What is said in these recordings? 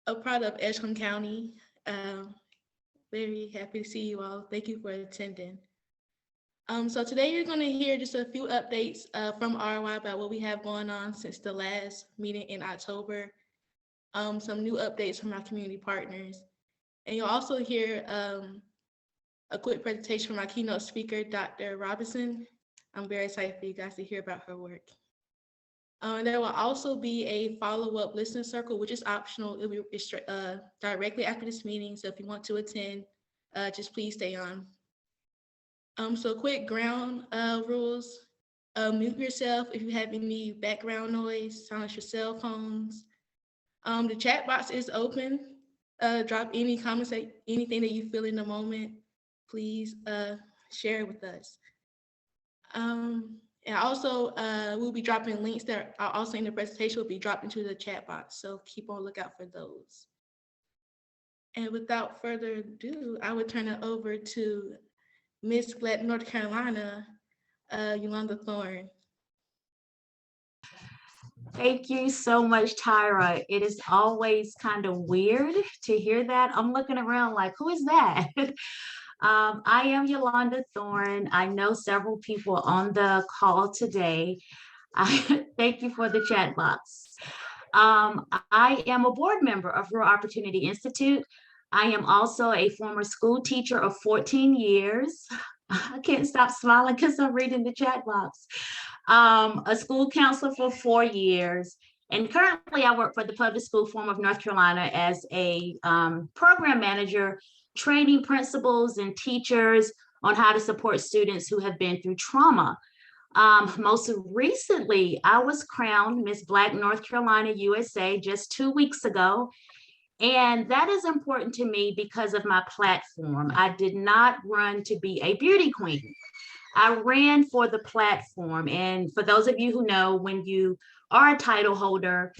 a part of Edgecombe County. Very happy to see you all. Thank you for attending. So today you're going to hear just a few updates from ROI about what we have going on since the last meeting in October. Some new updates from our community partners. And you'll also hear a quick presentation from our keynote speaker, Dr. Robinson. I'm very excited for you guys to hear about her work. There will also be a follow-up listening circle, which is optional. It'll be directly after this meeting. So if you want to attend, just please stay on. So quick ground rules. Mute yourself if you have any background noise, silence your cell phones. The chat box is open. Drop any comments, anything that you feel in the moment, please share it with us. And also, we'll be dropping links that are also in the presentation will be dropped into the chat box. So keep on lookout for those. And without further ado, I would turn it over to Miss Black, North Carolina, Yolanda Thorne. Thank you so much, Tyra. It is always kind of weird to hear that. I'm looking around like, who is that? I am Yolanda Thorne. I know several people on the call today. Thank you for the chat box. I am a board member of Rural Opportunity Institute. I am also a former school teacher of 14 years. I can't stop smiling because I'm reading the chat box. A school counselor for 4 years. And currently I work for the Public School Forum of North Carolina as a program manager, training principals and teachers on how to support students who have been through trauma. Most recently, I was crowned Miss Black North Carolina USA just 2 weeks ago. And that is important to me because of my platform. I did not run to be a beauty queen. I ran for the platform. And for those of you who know, when you are a title holder,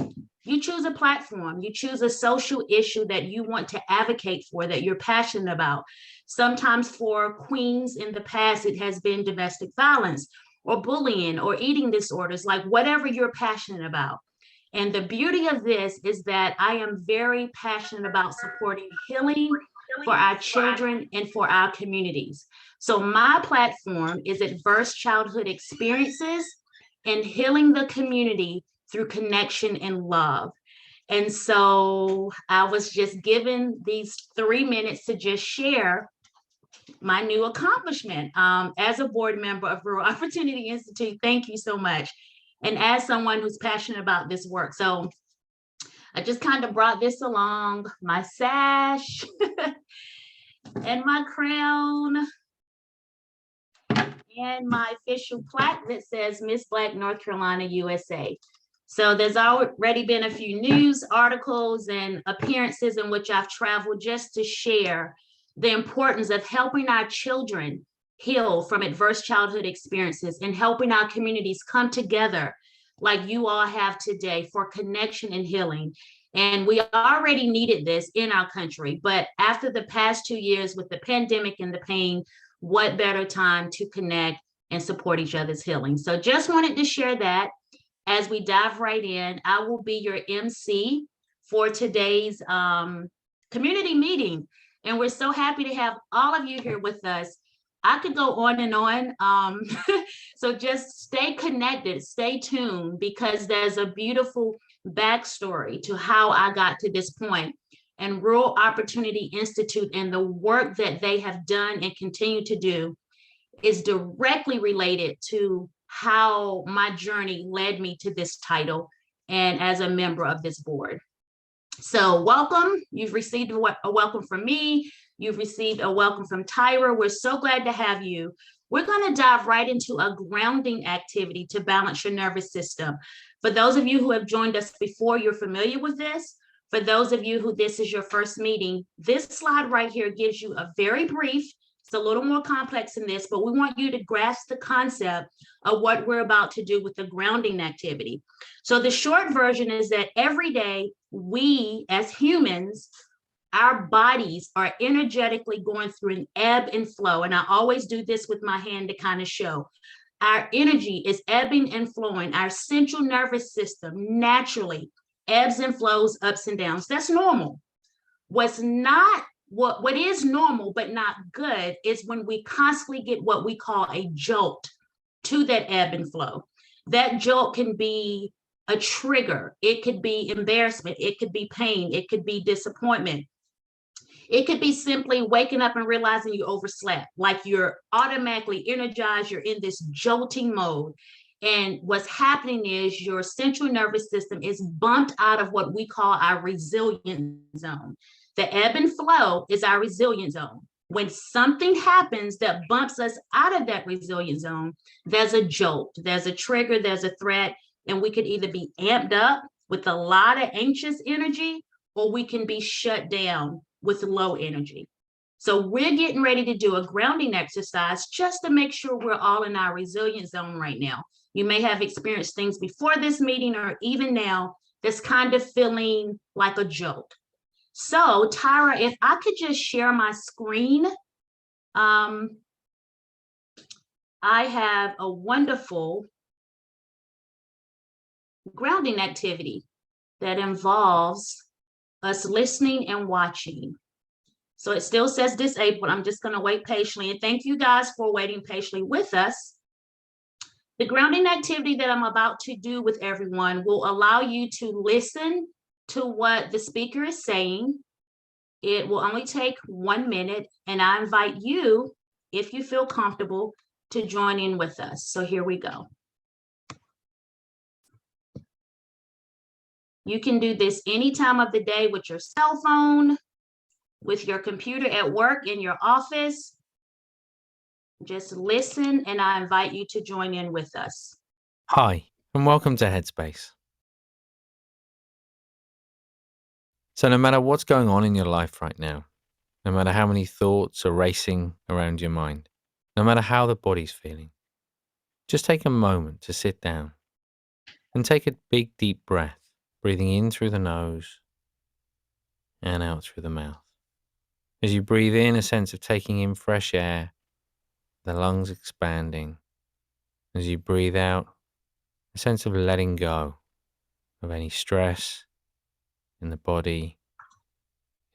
you choose a platform, you choose a social issue that you want to advocate for, that you're passionate about. Sometimes for queens in the past, it has been domestic violence or bullying or eating disorders, like whatever you're passionate about. And the beauty of this is that I am very passionate about supporting healing for our children and for our communities. So my platform is Adverse Childhood Experiences and Healing the Community through Connection and Love. And so I was just given these 3 minutes to just share my new accomplishment as a board member of Rural Opportunity Institute. Thank you so much. And as someone who's passionate about this work. So I just kind of brought this along, my sash and my crown and my official plaque that says Miss Black North Carolina USA. So there's already been a few news articles and appearances in which I've traveled just to share the importance of helping our children heal from adverse childhood experiences and helping our communities come together like you all have today for connection and healing. And we already needed this in our country, but after the past 2 years with the pandemic and the pain, what better time to connect and support each other's healing. So just wanted to share that. As we dive right in, I will be your MC for today's community meeting. And we're so happy to have all of you here with us. I could go on and on. So just stay connected, stay tuned, because there's a beautiful backstory to how I got to this point. And Rural Opportunity Institute and the work that they have done and continue to do is directly related to how my journey led me to this title and as a member of this board. So welcome. You've received a welcome from me. You've received a welcome from Tyra. We're so glad to have you. We're going to dive right into a grounding activity to balance your nervous system. For those of you who have joined us before, you're familiar with this. For those of you who this is your first meeting, this slide right here gives you a very brief, it's a little more complex than this, but we want you to grasp the concept of what we're about to do with the grounding activity. So the short version is that every day we as humans, our bodies are energetically going through an ebb and flow. And I always do this with my hand to kind of show. Our energy is ebbing and flowing. Our central nervous system naturally ebbs and flows, ups and downs. That's normal. What is normal but not good is when we constantly get what we call a jolt to that ebb and flow. That jolt can be a trigger. It could be embarrassment. It could be pain. It could be disappointment. It could be simply waking up and realizing you overslept, like you're automatically energized, you're in this jolting mode. And what's happening is your central nervous system is bumped out of what we call our resilient zone. The ebb and flow is our resilient zone. When something happens that bumps us out of that resilient zone, there's a jolt, there's a trigger, there's a threat, and we could either be amped up with a lot of anxious energy, or we can be shut down with low energy. So we're getting ready to do a grounding exercise just to make sure we're all in our resilient zone right now. You may have experienced things before this meeting or even now that's kind of feeling like a jolt. So Tyra, if I could just share my screen. I have a wonderful grounding activity that involves us listening and watching. So it still says disabled. I'm just going to wait patiently. And thank you guys for waiting patiently with us. The grounding activity that I'm about to do with everyone will allow you to listen to what the speaker is saying. It will only take 1 minute, and I invite you, if you feel comfortable, to join in with us. So here we go. You can do this any time of the day with your cell phone, with your computer at work, in your office. Just listen, and I invite you to join in with us. Hi, and welcome to Headspace. So no matter what's going on in your life right now, no matter how many thoughts are racing around your mind, no matter how the body's feeling, just take a moment to sit down and take a big, deep breath, breathing in through the nose and out through the mouth. As you breathe in, a sense of taking in fresh air, the lungs expanding. As you breathe out, a sense of letting go of any stress in the body,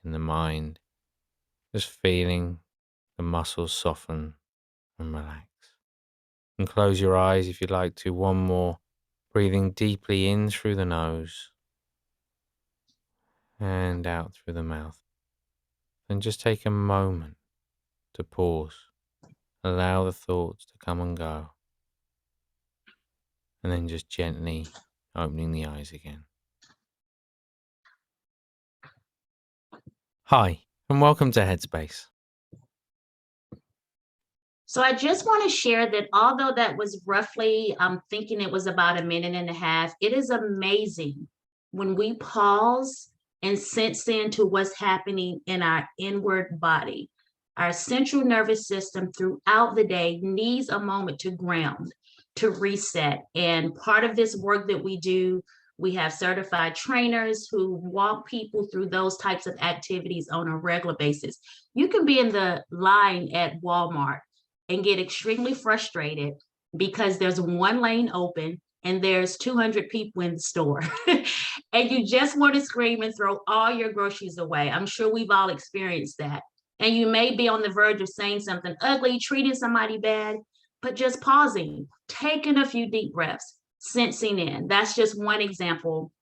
in the mind, just feeling the muscles soften and relax. And close your eyes if you'd like to. One more, breathing deeply in through the nose and out through the mouth. And just take a moment to pause. Allow the thoughts to come and go. And then just gently opening the eyes again. Hi, and welcome to Headspace. So I just want to share that although that was roughly, I'm thinking it was about 1.5 minutes, it is amazing when we pause and sense into what's happening in our inward body. Our central nervous system throughout the day needs a moment to ground, to reset. And part of this work that we do, we have certified trainers who walk people through those types of activities on a regular basis. You can be in the line at Walmart and get extremely frustrated because there's one lane open and there's 200 people in the store. And you just want to scream and throw all your groceries away. I'm sure we've all experienced that. And you may be on the verge of saying something ugly, treating somebody bad, but just pausing, taking a few deep breaths, sensing in. That's just one example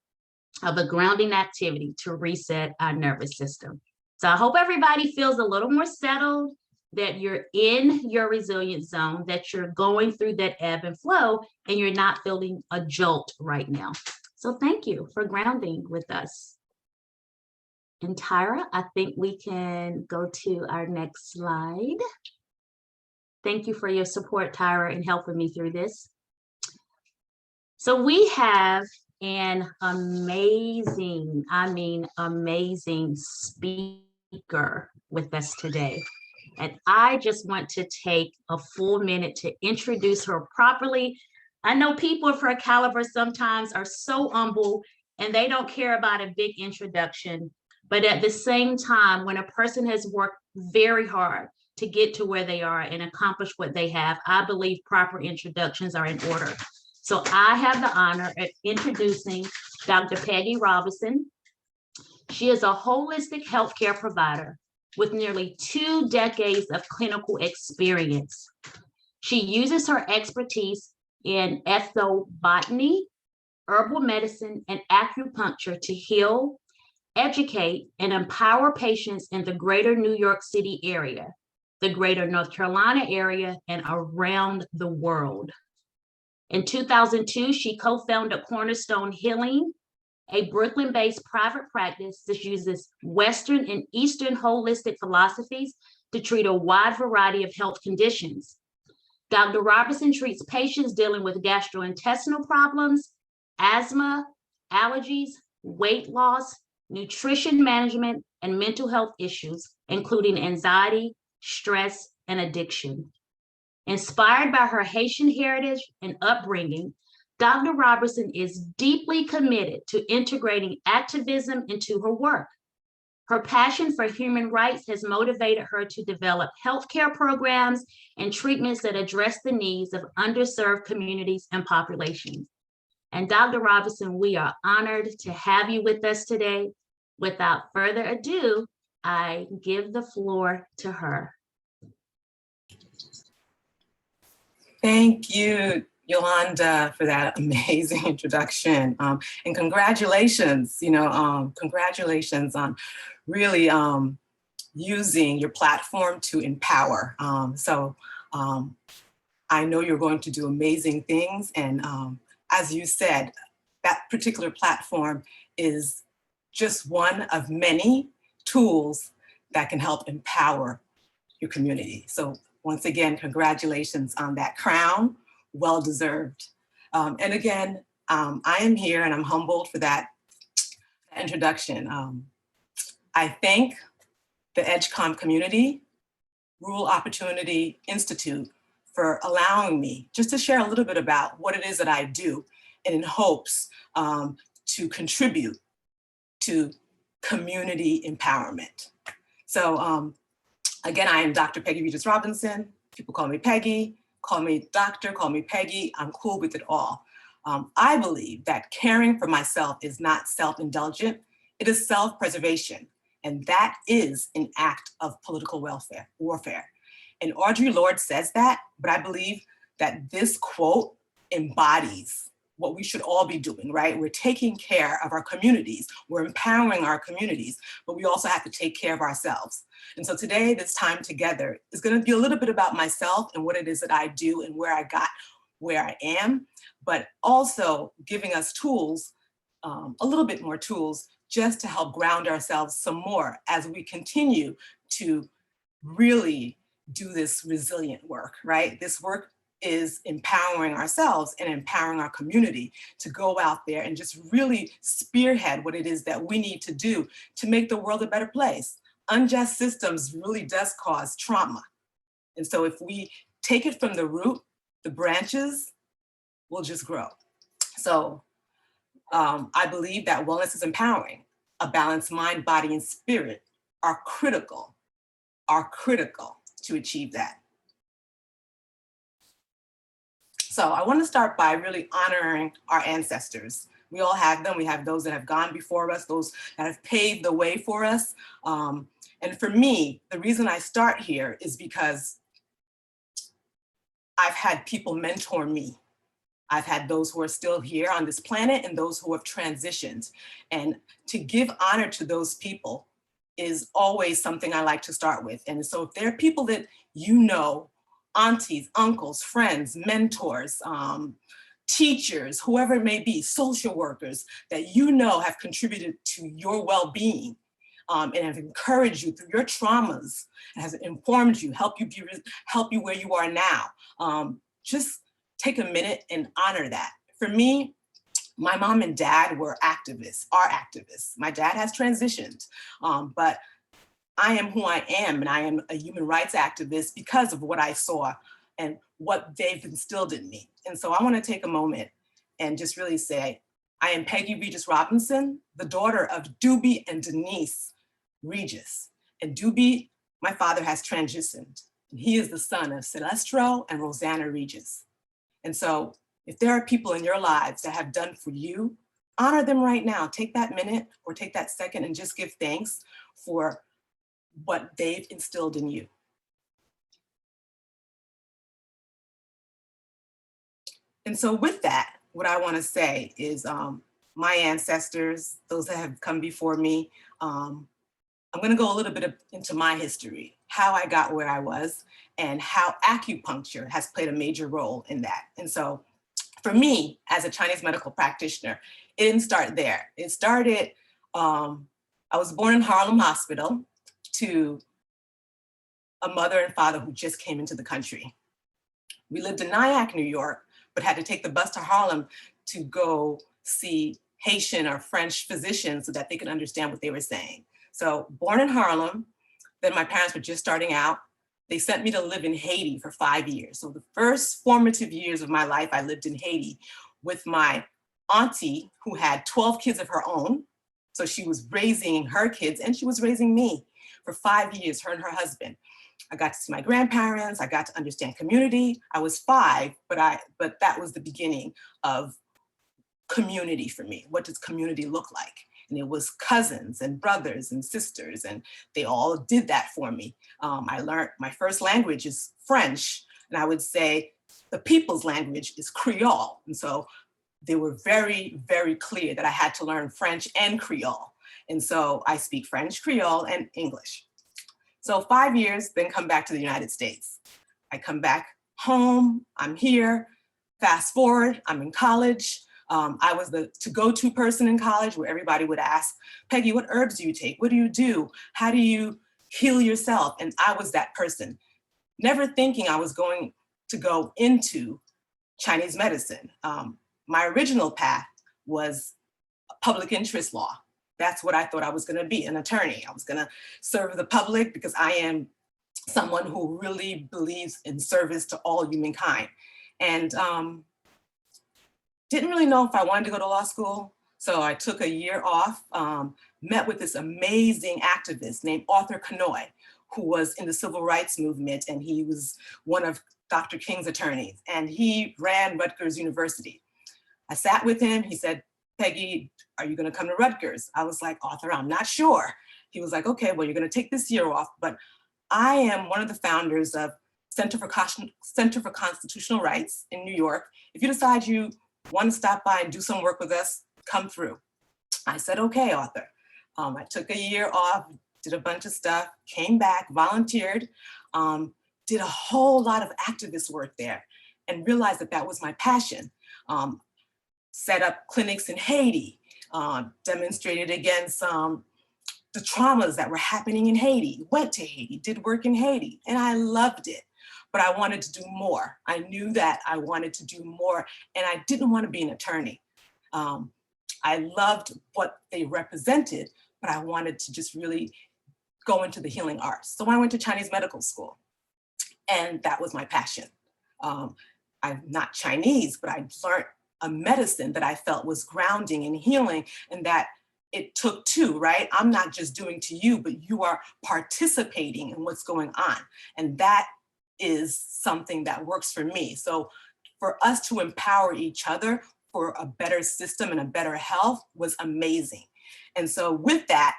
of a grounding activity to reset our nervous system. So I hope everybody feels a little more settled, that you're in your resilient zone, that you're going through that ebb and flow, and you're not feeling a jolt right now. So thank you for grounding with us. And Tyra, I think we can go to our next slide. Thank you for your support, Tyra, in helping me through this. So we have an amazing speaker with us today. And I just want to take a full minute to introduce her properly. I know people of her caliber sometimes are so humble and they don't care about a big introduction. But at the same time, when a person has worked very hard to get to where they are and accomplish what they have, I believe proper introductions are in order. So I have the honor of introducing Dr. Peggy Robinson. She is a holistic healthcare provider with nearly 2 decades of clinical experience. She uses her expertise in ethnobotany, herbal medicine, and acupuncture to heal, educate, and empower patients in the greater New York City area, the greater North Carolina area, and around the world. In 2002, she co-founded Cornerstone Healing, a Brooklyn-based private practice that uses Western and Eastern holistic philosophies to treat a wide variety of health conditions. Dr. Robertson treats patients dealing with gastrointestinal problems, asthma, allergies, weight loss, nutrition management, and mental health issues, including anxiety, stress, and addiction. Inspired by her Haitian heritage and upbringing, Dr. Robertson is deeply committed to integrating activism into her work. Her passion for human rights has motivated her to develop healthcare programs and treatments that address the needs of underserved communities and populations. And Dr. Robinson, we are honored to have you with us today. Without further ado, I give the floor to her. Thank you, Yolanda, for that amazing introduction. And congratulations, congratulations on really using your platform to empower. I know you're going to do amazing things. And as you said, that particular platform is just one of many tools that can help empower your community. So once again, congratulations on that crown, well-deserved. And again, I am here and I'm humbled for that introduction. I thank the Edgecombe Community Rural Opportunity Institute for allowing me just to share a little bit about what it is that I do, and in hopes to contribute to community empowerment. So again, I am Dr. Peggy Regis Robinson. People call me Peggy, call me doctor, call me Peggy. I'm cool with it all. I believe that caring for myself is not self-indulgent, it is self-preservation. And that is an act of political warfare. And Audre Lorde says that, but I believe that this quote embodies what we should all be doing, right? We're taking care of our communities, we're empowering our communities, but we also have to take care of ourselves. And so today, this time together is gonna be a little bit about myself and what it is that I do and where I got where I am, but also giving us tools, a little bit more tools, just to help ground ourselves some more as we continue to really do this resilient work, right? This work is empowering ourselves and empowering our community to go out there and just really spearhead what it is that we need to do to make the world a better place. Unjust systems really does cause trauma. And so if we take it from the root, the branches will just grow. So I believe that wellness is empowering. A balanced mind, body, and spirit are critical to achieve that. So I want to start by really honoring our ancestors. We all have them. We have those that have gone before us, those that have paved the way for us. And for me, the reason I start here is because I've had people mentor me. I've had those who are still here on this planet and those who have transitioned. And to give honor to those people is always something I like to start with. And so if there are people that you know, aunties, uncles, friends, mentors, teachers, whoever it may be, social workers that you know have contributed to your well-being and have encouraged you through your traumas, and has informed you, help you where you are now. Just take a minute and honor that. For me, my mom and dad were activists, are activists. My dad has transitioned, but I am who I am, and I am a human rights activist because of what I saw and what they've instilled in me. And so I want to take a moment and just really say, I am Peggy Regis Robinson, the daughter of Doobie and Denise Regis. And Doobie, my father, has transitioned. And he is the son of Celestro and Rosanna Regis. And so if there are people in your lives that have done for you honor them right now. Take that minute or take that second and just give thanks for what they've instilled in you. And so with that, what I want to say is my ancestors, those that have come before me, I'm going to go a little bit into my history, how I got where I was, and how acupuncture has played a major role in that. And so for me, as a Chinese medical practitioner, it didn't start there. It started, I was born in Harlem Hospital to a mother and father who just came into the country. We lived in Nyack, New York, but had to take the bus to Harlem to go see Haitian or French physicians so that they could understand what they were saying. So born in Harlem, then my parents were just starting out. They sent me to live in Haiti for 5 years. So the first formative years of my life, I lived in Haiti with my auntie who had 12 kids of her own. So she was raising her kids and she was raising me for 5 years, her and her husband. I got to see my grandparents. I got to understand community. I was 5, but that was the beginning of community for me. What does community look like? And it was cousins and brothers and sisters, and they all did that for me. I learned my first language is French, and I would say the people's language is Creole. And so they were very, very clear that I had to learn French and Creole. And so I speak French, Creole, and English. So 5 years, then come back to the United States. I come back home, I'm here. Fast forward, I'm in college. I was the to-go-to person in college where everybody would ask, Peggy, what herbs do you take? What do you do? How do you heal yourself? And I was that person, never thinking I was going to go into Chinese medicine. My original path was public interest law. That's what I thought I was going to be, an attorney. I was going to serve the public because I am someone who really believes in service to all humankind. And didn't really know if I wanted to go to law school. So I took a year off, met with this amazing activist named Arthur Kanoy, who was in the civil rights movement, and he was one of Dr. King's attorneys, and he ran Rutgers University. I sat with him, he said, Peggy, are you gonna come to Rutgers? I was like, Arthur, I'm not sure. He was like, okay, well, you're gonna take this year off, but I am one of the founders of Center for Constitutional Rights in New York. If you decide you want to stop by and do some work with us, come through. I said, okay, Arthur. I took a year off, did a bunch of stuff, came back, volunteered, did a whole lot of activist work there and realized that that was my passion. Set up clinics in Haiti, demonstrated against the traumas that were happening in Haiti, went to Haiti, did work in Haiti, and I loved it. But I wanted to do more. I knew that I wanted to do more, and I didn't want to be an attorney. I loved what they represented, but I wanted to just really go into the healing arts. So I went to Chinese medical school, and that was my passion. I'm not Chinese, but I learned a medicine that I felt was grounding and healing, and that it took two, right? I'm not just doing to you, but you are participating in what's going on. And that is something that works for me. So for us to empower each other for a better system and a better health was amazing. And so with that,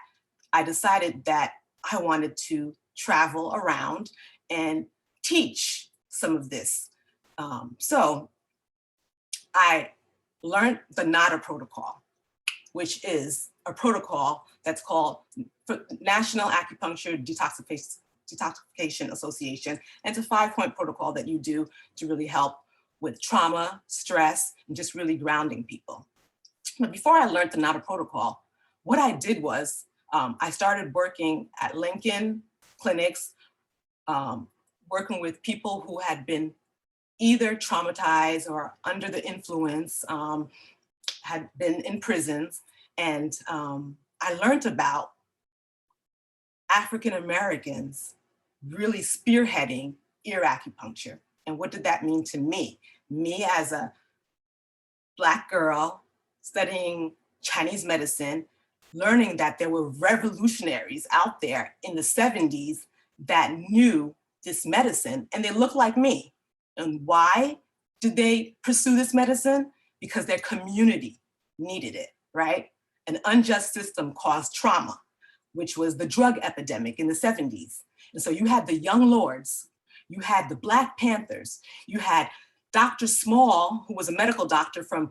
I decided that I wanted to travel around and teach some of this. So I learned the NADA protocol, which is a protocol that's called National Acupuncture Detoxification Association. And it's a 5-point protocol that you do to really help with trauma, stress, and just really grounding people. But before I learned the NADA protocol, what I did was I started working at Lincoln clinics, working with people who had been either traumatized or under the influence, had been in prisons. And I learned about African Americans really spearheading ear acupuncture. And what did that mean to me? Me as a Black girl studying Chinese medicine, learning that there were revolutionaries out there in the 70s that knew this medicine, and they looked like me. And why did they pursue this medicine? Because their community needed it, right? An unjust system caused trauma, which was the drug epidemic in the 70s. And so you had the Young Lords, you had the Black Panthers, you had Dr. Small, who was a medical doctor from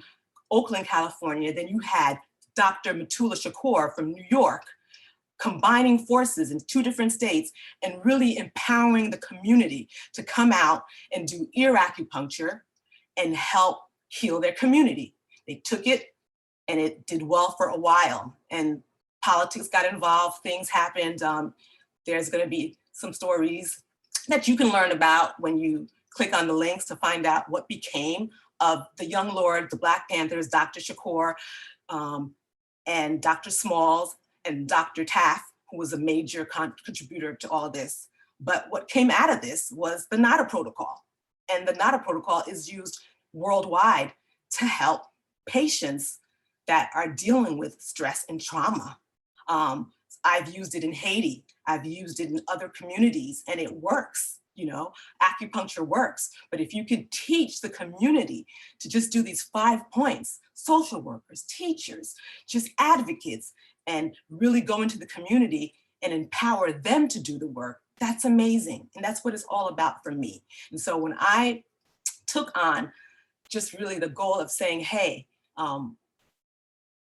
Oakland, California. Then you had Dr. Matula Shakur from New York, combining forces in 2 different states and really empowering the community to come out and do ear acupuncture and help heal their community. They took it and it did well for a while, and politics got involved, things happened. There's gonna be some stories that you can learn about when you click on the links to find out what became of the Young Lord, the Black Panthers, Dr. Shakur, and Dr. Smalls, and Dr. Taft, who was a major contributor to all this. But what came out of this was the NADA protocol. And the NADA protocol is used worldwide to help patients that are dealing with stress and trauma. I've used it in Haiti. I've used it in other communities, and it works. You know, acupuncture works. But if you can teach the community to just do these 5 points, social workers, teachers, just advocates, and really go into the community and empower them to do the work, that's amazing. And that's what it's all about for me. And so when I took on just really the goal of saying, hey,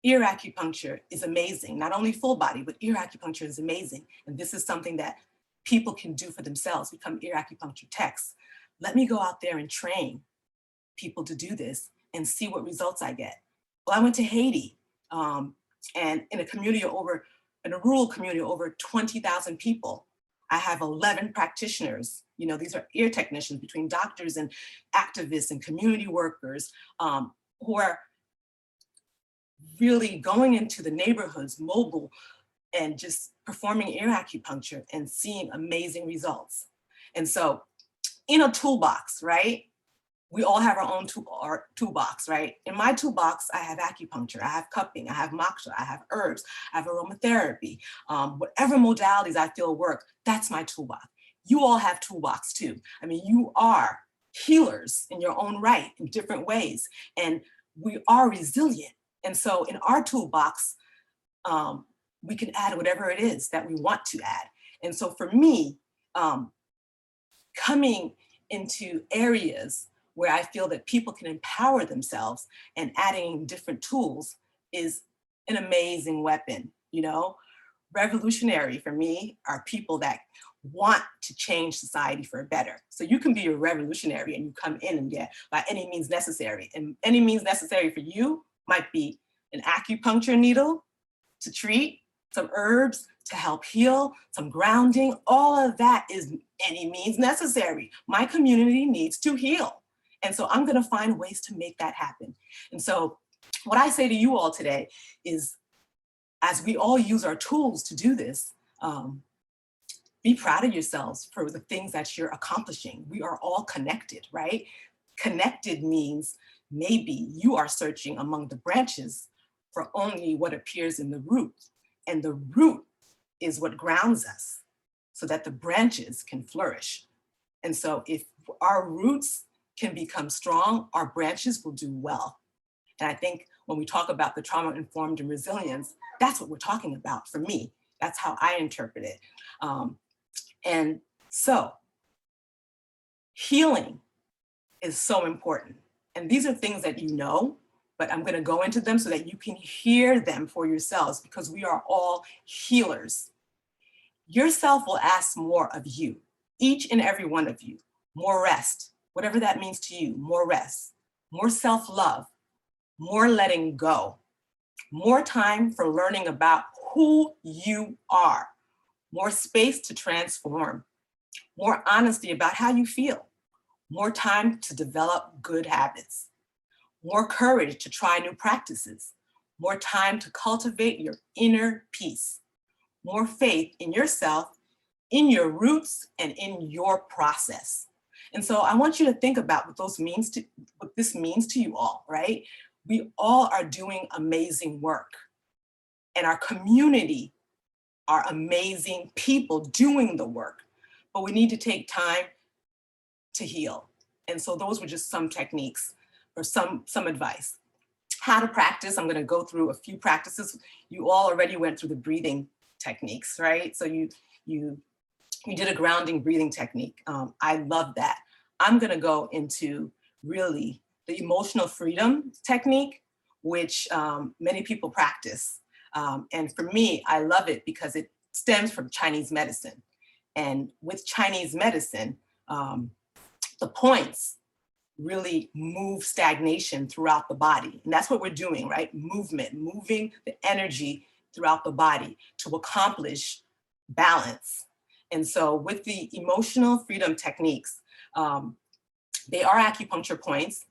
ear acupuncture is amazing, not only full body, but ear acupuncture is amazing. And this is something that people can do for themselves, become ear acupuncture techs. Let me go out there and train people to do this and see what results I get. Well, I went to Haiti, and in a rural community of over 20,000 people, I have 11 practitioners. You know, these are ear technicians between doctors and activists and community workers who are really going into the neighborhoods, mobile, and just performing ear acupuncture and seeing amazing results. And so in a toolbox, right? We all have our own toolbox, right? In my toolbox, I have acupuncture, I have cupping, I have moksha, I have herbs, I have aromatherapy, whatever modalities I feel work, that's my toolbox. You all have toolbox too. I mean, you are healers in your own right in different ways, and we are resilient. And so in our toolbox, we can add whatever it is that we want to add. And so for me, coming into areas where I feel that people can empower themselves and adding different tools is an amazing weapon, you know? Revolutionary for me are people that want to change society for better. So you can be a revolutionary and you come in and get by any means necessary. And any means necessary for you might be an acupuncture needle to treat, some herbs to help heal, some grounding, all of that is any means necessary. My community needs to heal. And so I'm gonna find ways to make that happen. And so what I say to you all today is, as we all use our tools to do this, be proud of yourselves for the things that you're accomplishing. We are all connected, right? Connected means maybe you are searching among the branches for only what appears in the root. And the root is what grounds us so that the branches can flourish. And so if our roots can become strong, our branches will do well. And I think when we talk about the trauma-informed and resilience, that's what we're talking about for me. That's how I interpret it. And so healing is so important. And these are things that you know, but I'm gonna go into them so that you can hear them for yourselves, because we are all healers. Yourself will ask more of you, each and every one of you. More rest, whatever that means to you, more rest, more self-love, more letting go, more time for learning about who you are, more space to transform, more honesty about how you feel, more time to develop good habits, more courage to try new practices, more time to cultivate your inner peace, more faith in yourself, in your roots, and in your process. And so I want you to think about what this means to you all, right? We all are doing amazing work, and our community are amazing people doing the work, but we need to take time to heal. And so those were just some techniques or some advice. how to practice. I'm going to go through a few practices. You all already went through the breathing techniques, right? So you did a grounding breathing technique. I love that. I'm going to go into really the emotional freedom technique, which many people practice. And for me, I love it because it stems from Chinese medicine. And with Chinese medicine, the points really move stagnation throughout the body. And that's what we're doing, right? Movement, moving the energy throughout the body to accomplish balance. And so with the emotional freedom techniques, they are acupuncture points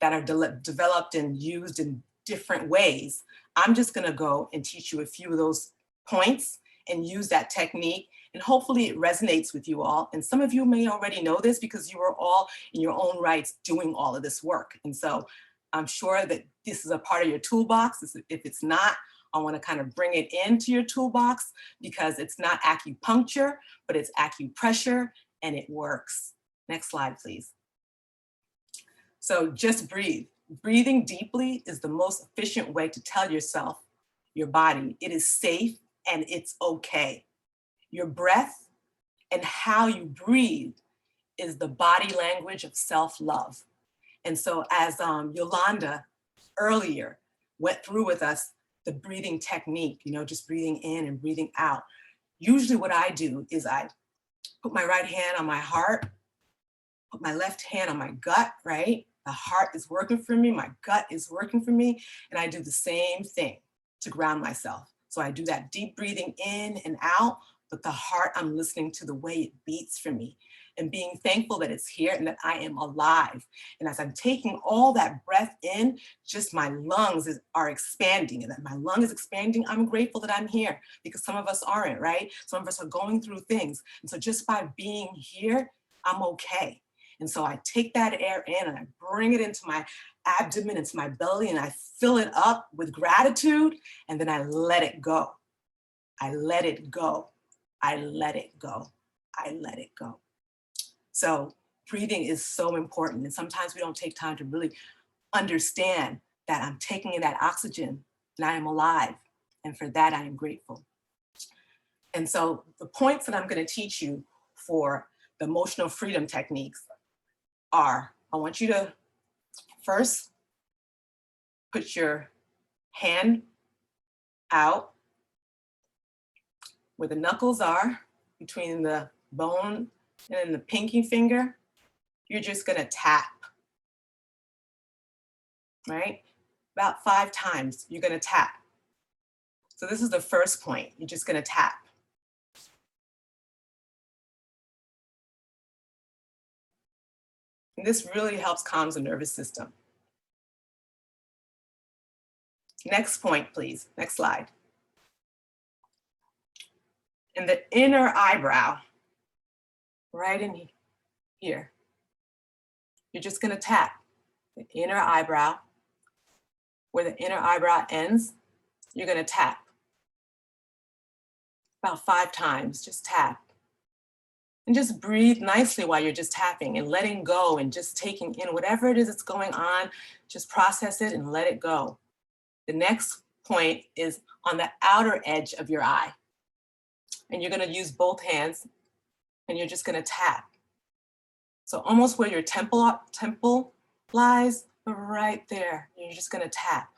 that are developed and used in different ways. I'm just gonna go and teach you a few of those points and use that technique, and hopefully it resonates with you all. And some of you may already know this because you are all in your own rights doing all of this work. And so I'm sure that this is a part of your toolbox. If it's not, I want to kind of bring it into your toolbox because it's not acupuncture, but it's acupressure and it works. Next slide, please. So just breathe. Breathing deeply is the most efficient way to tell yourself, your body, it is safe and it's okay. Your breath and how you breathe is the body language of self-love. And so as Yolanda earlier went through with us, the breathing technique, just breathing in and breathing out. Usually what I do is I put my right hand on my heart, put my left hand on my gut, right? The heart is working for me, my gut is working for me, and I do the same thing to ground myself. So I do that deep breathing in and out, but the heart, I'm listening to the way it beats for me and being thankful that it's here and that I am alive. And as I'm taking all that breath in, just my lungs are expanding, and that my lung is expanding, I'm grateful that I'm here because some of us aren't, right? Some of us are going through things. And so just by being here, I'm okay. And so I take that air in and I bring it into my abdomen, into my belly, and I fill it up with gratitude, and then I let it go. I let it go. I let it go. I let it go. So breathing is so important. And sometimes we don't take time to really understand that I'm taking in that oxygen and I am alive. And for that, I am grateful. And so the points that I'm going to teach you for the emotional freedom techniques are, I want you to first put your hand out where the knuckles are, between the bone and the pinky finger. You're just gonna tap, right? About 5 times, you're gonna tap. So this is the first point, you're just gonna tap. And this really helps calm the nervous system. Next point, please, next slide. In the inner eyebrow, right in here, you're just gonna tap the inner eyebrow. Where the inner eyebrow ends, you're gonna tap. About 5 times, just tap. And just breathe nicely while you're just tapping and letting go and just taking in whatever it is that's going on, just process it and let it go. The next point is on the outer edge of your eye. And you're gonna use both hands and you're just gonna tap. So almost where your temple lies, right there, you're just gonna tap.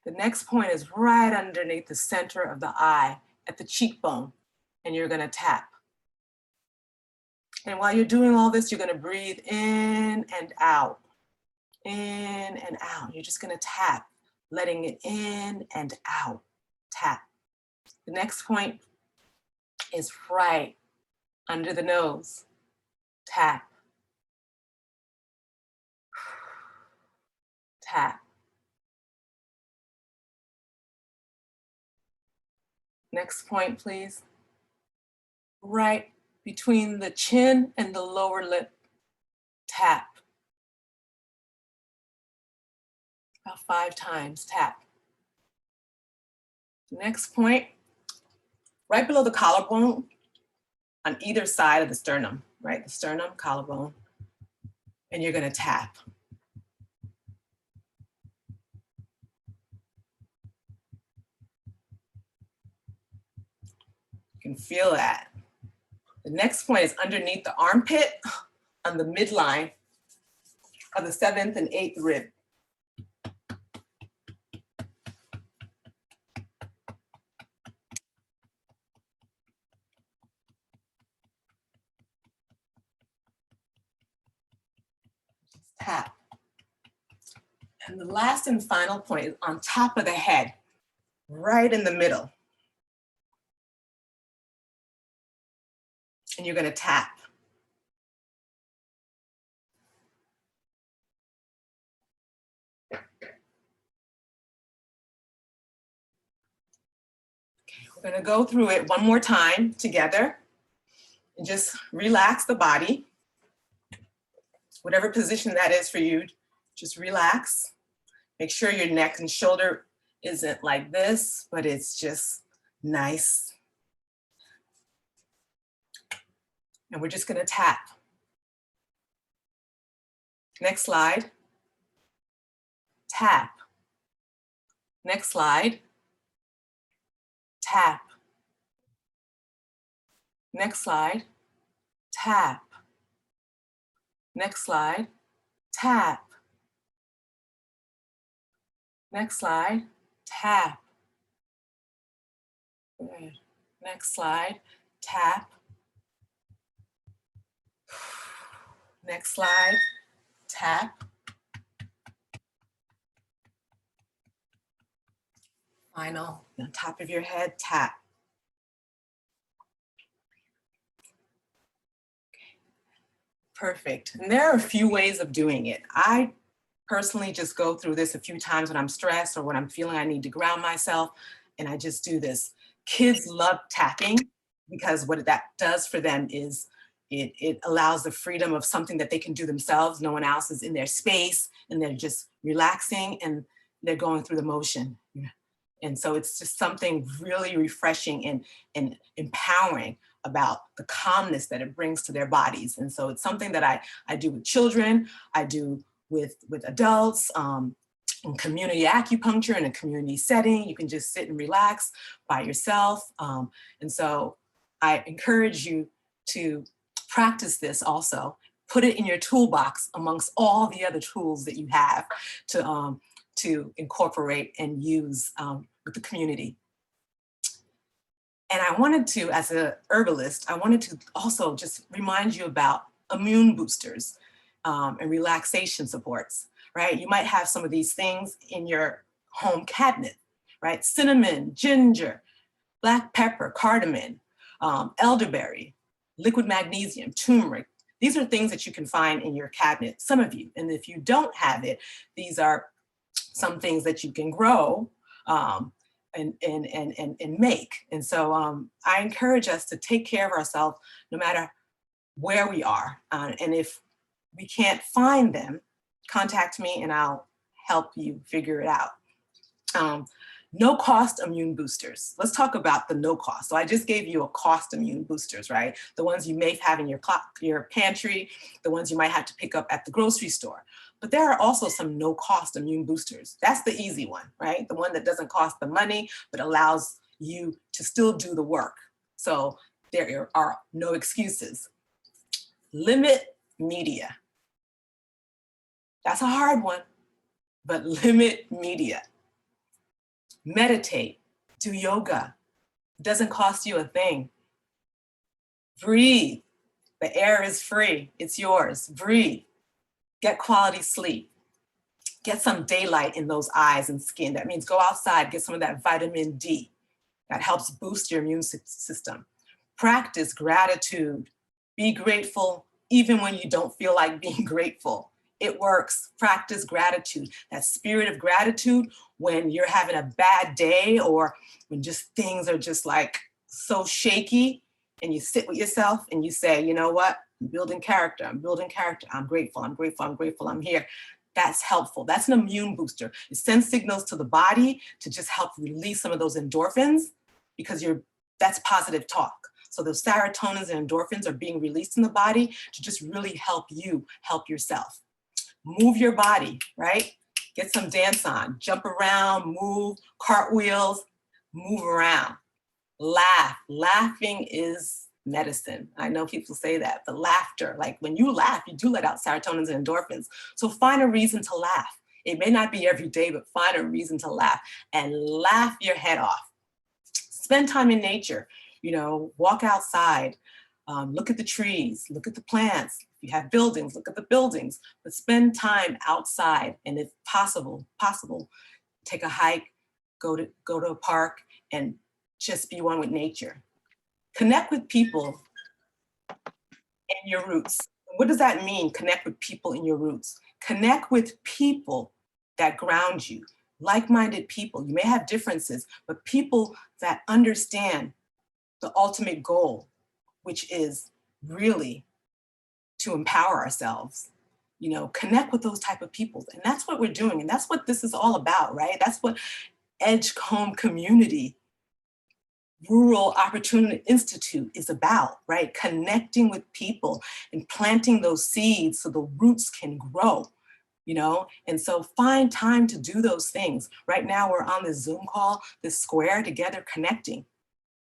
The next point is right underneath the center of the eye at the cheekbone, and you're gonna tap. And while you're doing all this, you're gonna breathe in and out, in and out. You're just gonna tap, letting it in and out, tap. The next point is right under the nose, tap, tap. Next point, please. Right between the chin and the lower lip, tap. About 5 times, tap. Next point, right below the collarbone, on either side of the sternum, right? The sternum, collarbone. and you're going to tap. You can feel that. The next point is underneath the armpit on the midline of the 7th and 8th rib. Tap. And the last and final point is on top of the head, right in the middle. And you're going to tap. We're going to go through it one more time together and just relax the body. Whatever position that is for you, just relax. Make sure your neck and shoulder isn't like this, but it's just nice. And we're just going to tap. Next slide. Tap. Next slide. Tap. Next slide. Tap. Next slide. Tap. Next slide. Tap. Good. Next slide. Tap. Next slide. Tap. Final, on top of your head, tap. Perfect. And there are a few ways of doing it. I personally just go through this a few times when I'm stressed or when I'm feeling I need to ground myself, and I just do this. Kids love tapping because what that does for them is it allows the freedom of something that they can do themselves. No one else is in their space, and they're just relaxing and they're going through the motion. And so it's just something really refreshing and empowering about the calmness that it brings to their bodies. And so it's something that I do with children, I do with adults, in community acupuncture in a community setting. You can just sit and relax by yourself. And so I encourage you to practice this also. Put it in your toolbox amongst all the other tools that you have to incorporate and use with the community. And I wanted to, as an herbalist, I wanted to also just remind you about immune boosters and relaxation supports, right? You might have some of these things in your home cabinet, right? Cinnamon, ginger, black pepper, cardamom, elderberry, liquid magnesium, turmeric. These are things that you can find in your cabinet, some of you. And if you don't have it, these are some things that you can grow and make. And so I encourage us to take care of ourselves no matter where we are. And if we can't find them, contact me and I'll help you figure it out. No cost immune boosters. Let's talk about the no cost. So I just gave you a cost immune boosters, right? The ones you may have in your pantry, the ones you might have to pick up at the grocery store. But there are also some no cost immune boosters. That's the easy one, right? The one that doesn't cost the money, but allows you to still do the work. So there are no excuses. Limit media. That's a hard one, but limit media. Meditate, do yoga. It doesn't cost you a thing. Breathe. The air is free, it's yours. Breathe. Get quality sleep. Get some daylight in those eyes and skin. That means go outside, get some of that vitamin D. That helps boost your immune system. Practice gratitude. Be grateful even when you don't feel like being grateful. It works. Practice gratitude. That spirit of gratitude when you're having a bad day or when just things are just like so shaky, and you sit with yourself and you say, you know what? I'm building character. I'm building character. I'm grateful. I'm grateful. I'm grateful. I'm here. That's helpful. That's an immune booster. It sends signals to the body to just help release some of those endorphins because that's positive talk. So those serotonins and endorphins are being released in the body to just really help you help yourself. Move your body, right? Get some dance on, jump around, move, cartwheels, move around. Laugh. Laughing is medicine. I know people say that, but laughter, like when you laugh, you do let out serotonins and endorphins. So find a reason to laugh. It may not be every day, but find a reason to laugh and laugh your head off. Spend time in nature, you know, walk outside, look at the trees, look at the plants. If you have buildings, look at the buildings, but spend time outside. And if possible, take a hike, go to a park and just be one with nature. Connect with people in your roots. What does that mean, connect with people in your roots? Connect with people that ground you, like-minded people. You may have differences, but people that understand the ultimate goal, which is really to empower ourselves. You know, connect with those type of people. And that's what we're doing. And that's what this is all about, right? That's what Edgecombe Community Rural Opportunity Institute is about, right? Connecting with people and planting those seeds so the roots can grow, you know? And so find time to do those things. Right now we're on this Zoom call, this square together connecting.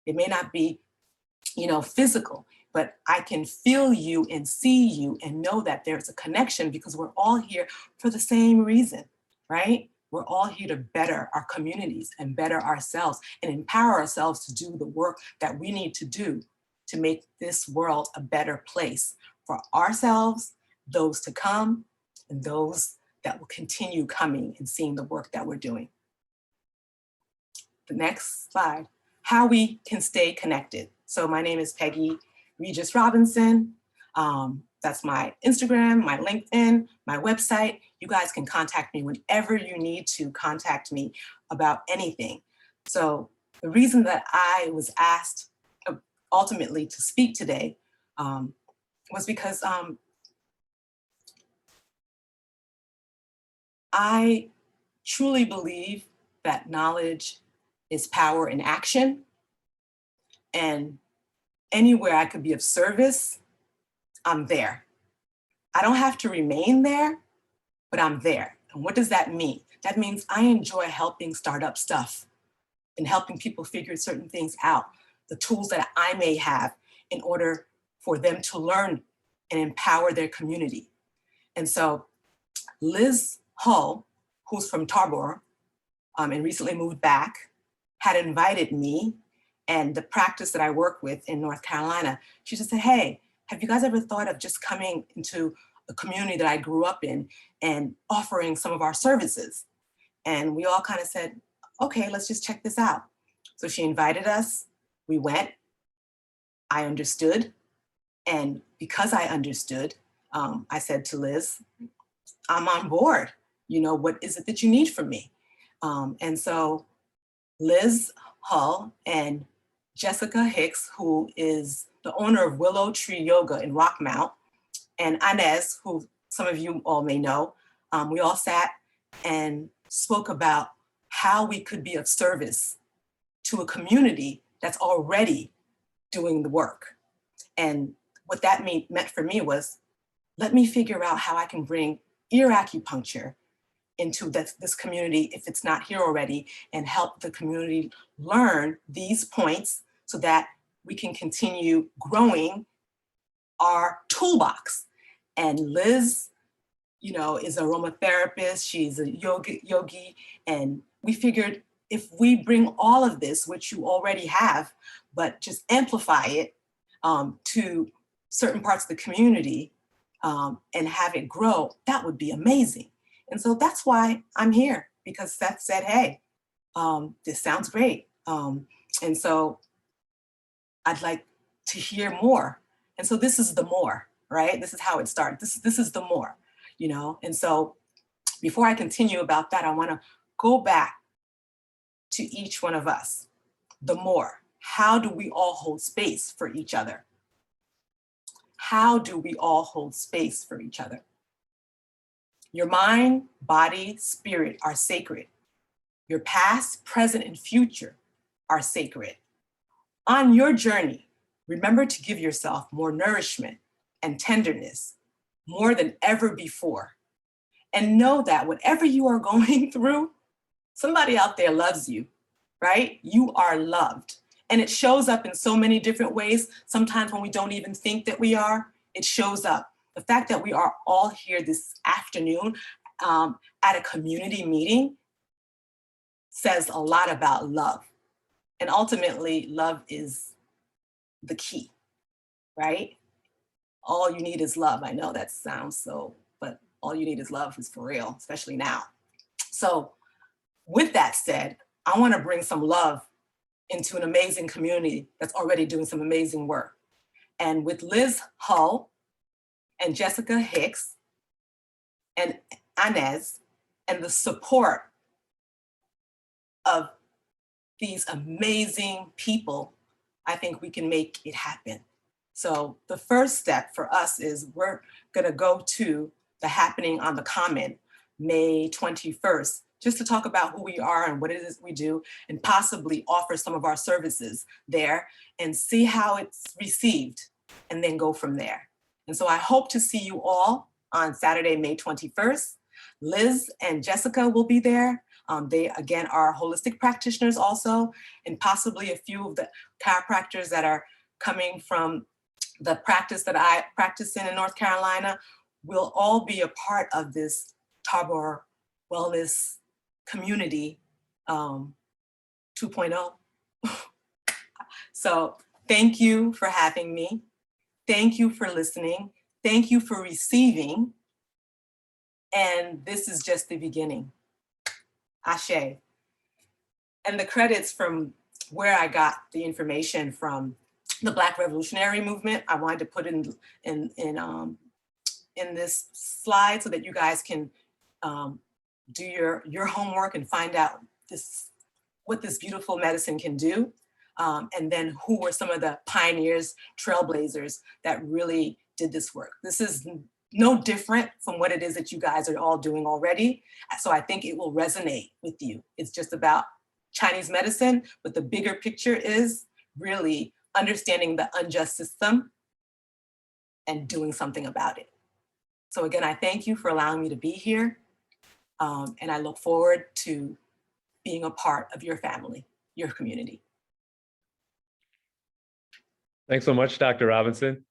It may not be, you know, physical, but I can feel you and see you and know that there's a connection because we're all here for the same reason, right? We're all here to better our communities and better ourselves and empower ourselves to do the work that we need to do to make this world a better place for ourselves, those to come, and those that will continue coming and seeing the work that we're doing. The next slide, how we can stay connected. So my name is Peggy Regis Robinson. That's my Instagram, my LinkedIn, my website. You guys can contact me whenever you need to contact me about anything. So the reason that I was asked ultimately to speak today was because I truly believe that knowledge is power in action. And anywhere I could be of service, I'm there. I don't have to remain there, but I'm there. And what does that mean? That means I enjoy helping start up stuff and helping people figure certain things out, the tools that I may have in order for them to learn and empower their community. And so Liz Hull, who's from Tarboro and recently moved back, had invited me and the practice that I work with in North Carolina. She just said, hey, have you guys ever thought of just coming into a community that I grew up in and offering some of our services? And we all kind of said, okay, let's just check this out. So she invited us, we went, I understood. And because I understood, I said to Liz, I'm on board. You know, what is it that you need from me? And so Liz Hull and Jessica Hicks, who is the owner of Willow Tree Yoga in Rockmount, and Inez, who some of you all may know, we all sat and spoke about how we could be of service to a community that's already doing the work. And what that meant for me was, let me figure out how I can bring ear acupuncture into this community if it's not here already, and help the community learn these points so that we can continue growing our toolbox. And Liz, you know, is an aromatherapist, she's a yogi, and we figured if we bring all of this, which you already have, but just amplify it to certain parts of the community and have it grow, that would be amazing. And so that's why I'm here, because Seth said, hey, this sounds great. And so I'd like to hear more. And so this is the more, right? This is how it started. This is the more, you know? And so before I continue about that, I wanna go back to each one of us. The more, how do we all hold space for each other? How do we all hold space for each other? Your mind, body, spirit are sacred. Your past, present, and future are sacred. On your journey, Remember to give yourself more nourishment and tenderness more than ever before. And know that whatever you are going through, somebody out there loves you, right? You are loved. And it shows up in so many different ways. Sometimes when we don't even think that we are, it shows up. The fact that we are all here this afternoon at a community meeting says a lot about love. And ultimately, love is the key, right? All you need is love. I know that sounds so, but all you need is love is for real, especially now. So with that said, I want to bring some love into an amazing community that's already doing some amazing work. And with Liz Hull and Jessica Hicks and Inez and the support of these amazing people, I think we can make it happen. So the first step for us is we're gonna go to the happening on the Common, May 21st, just to talk about who we are and what it is we do, and possibly offer some of our services there and see how it's received, and then go from there. And so I hope to see you all on Saturday, May 21st. Liz and Jessica will be there. They, again, are holistic practitioners also, and possibly a few of the chiropractors that are coming from the practice that I practice in North Carolina will all be a part of this Tabor Wellness Community 2.0. So thank you for having me. Thank you for listening. Thank you for receiving. And this is just the beginning. Ashe. And the credits from where I got the information from the Black Revolutionary Movement, I wanted to put in this slide so that you guys can do your homework and find out what this beautiful medicine can do. And then who were some of the pioneers, trailblazers that really did this work. This is no different from what it is that you guys are all doing already. So I think it will resonate with you. It's just about Chinese medicine, but the bigger picture is really understanding the unjust system and doing something about it. So again, I thank you for allowing me to be here. And I look forward to being a part of your family, your community. Thanks so much, Dr. Robinson.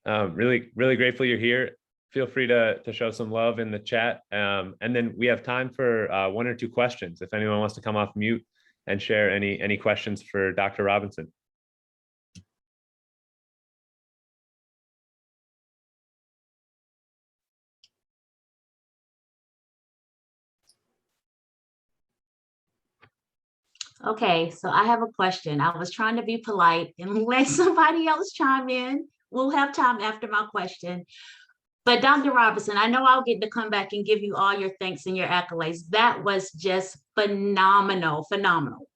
Really, really grateful you're here. Feel free to show some love in the chat. And then we have time for 1 or 2 questions. If anyone wants to come off mute and share any questions for Dr. Robinson. Okay, so I have a question. I was trying to be polite and let somebody else chime in. We'll have time after my question. But Dr. Robinson, I know I'll get to come back and give you all your thanks and your accolades. That was just phenomenal.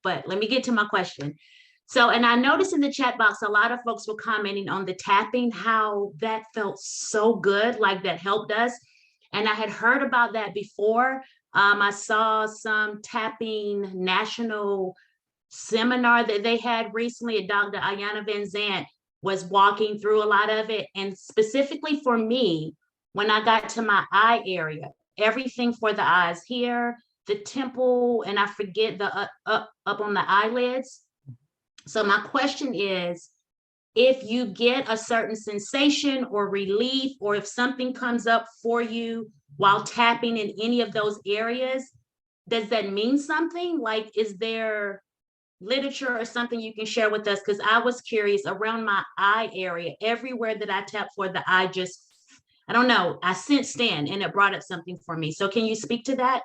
But let me get to my question. So, and I noticed in the chat box, a lot of folks were commenting on the tapping, how that felt so good, like that helped us. And I had heard about that before. I saw some tapping national seminar that they had recently, and Dr. Ayana Van Zant was walking through a lot of it. And specifically for me, when I got to my eye area, everything for the eyes here, the temple, and I forget the up on the eyelids. So my question is, if you get a certain sensation or relief, or if something comes up for you while tapping in any of those areas, does that mean something? Like, is there literature or something you can share with us? Because I was curious around my eye area, everywhere that I tap for the eye, just, I don't know, I sensed in and it brought up something for me. So can you speak to that?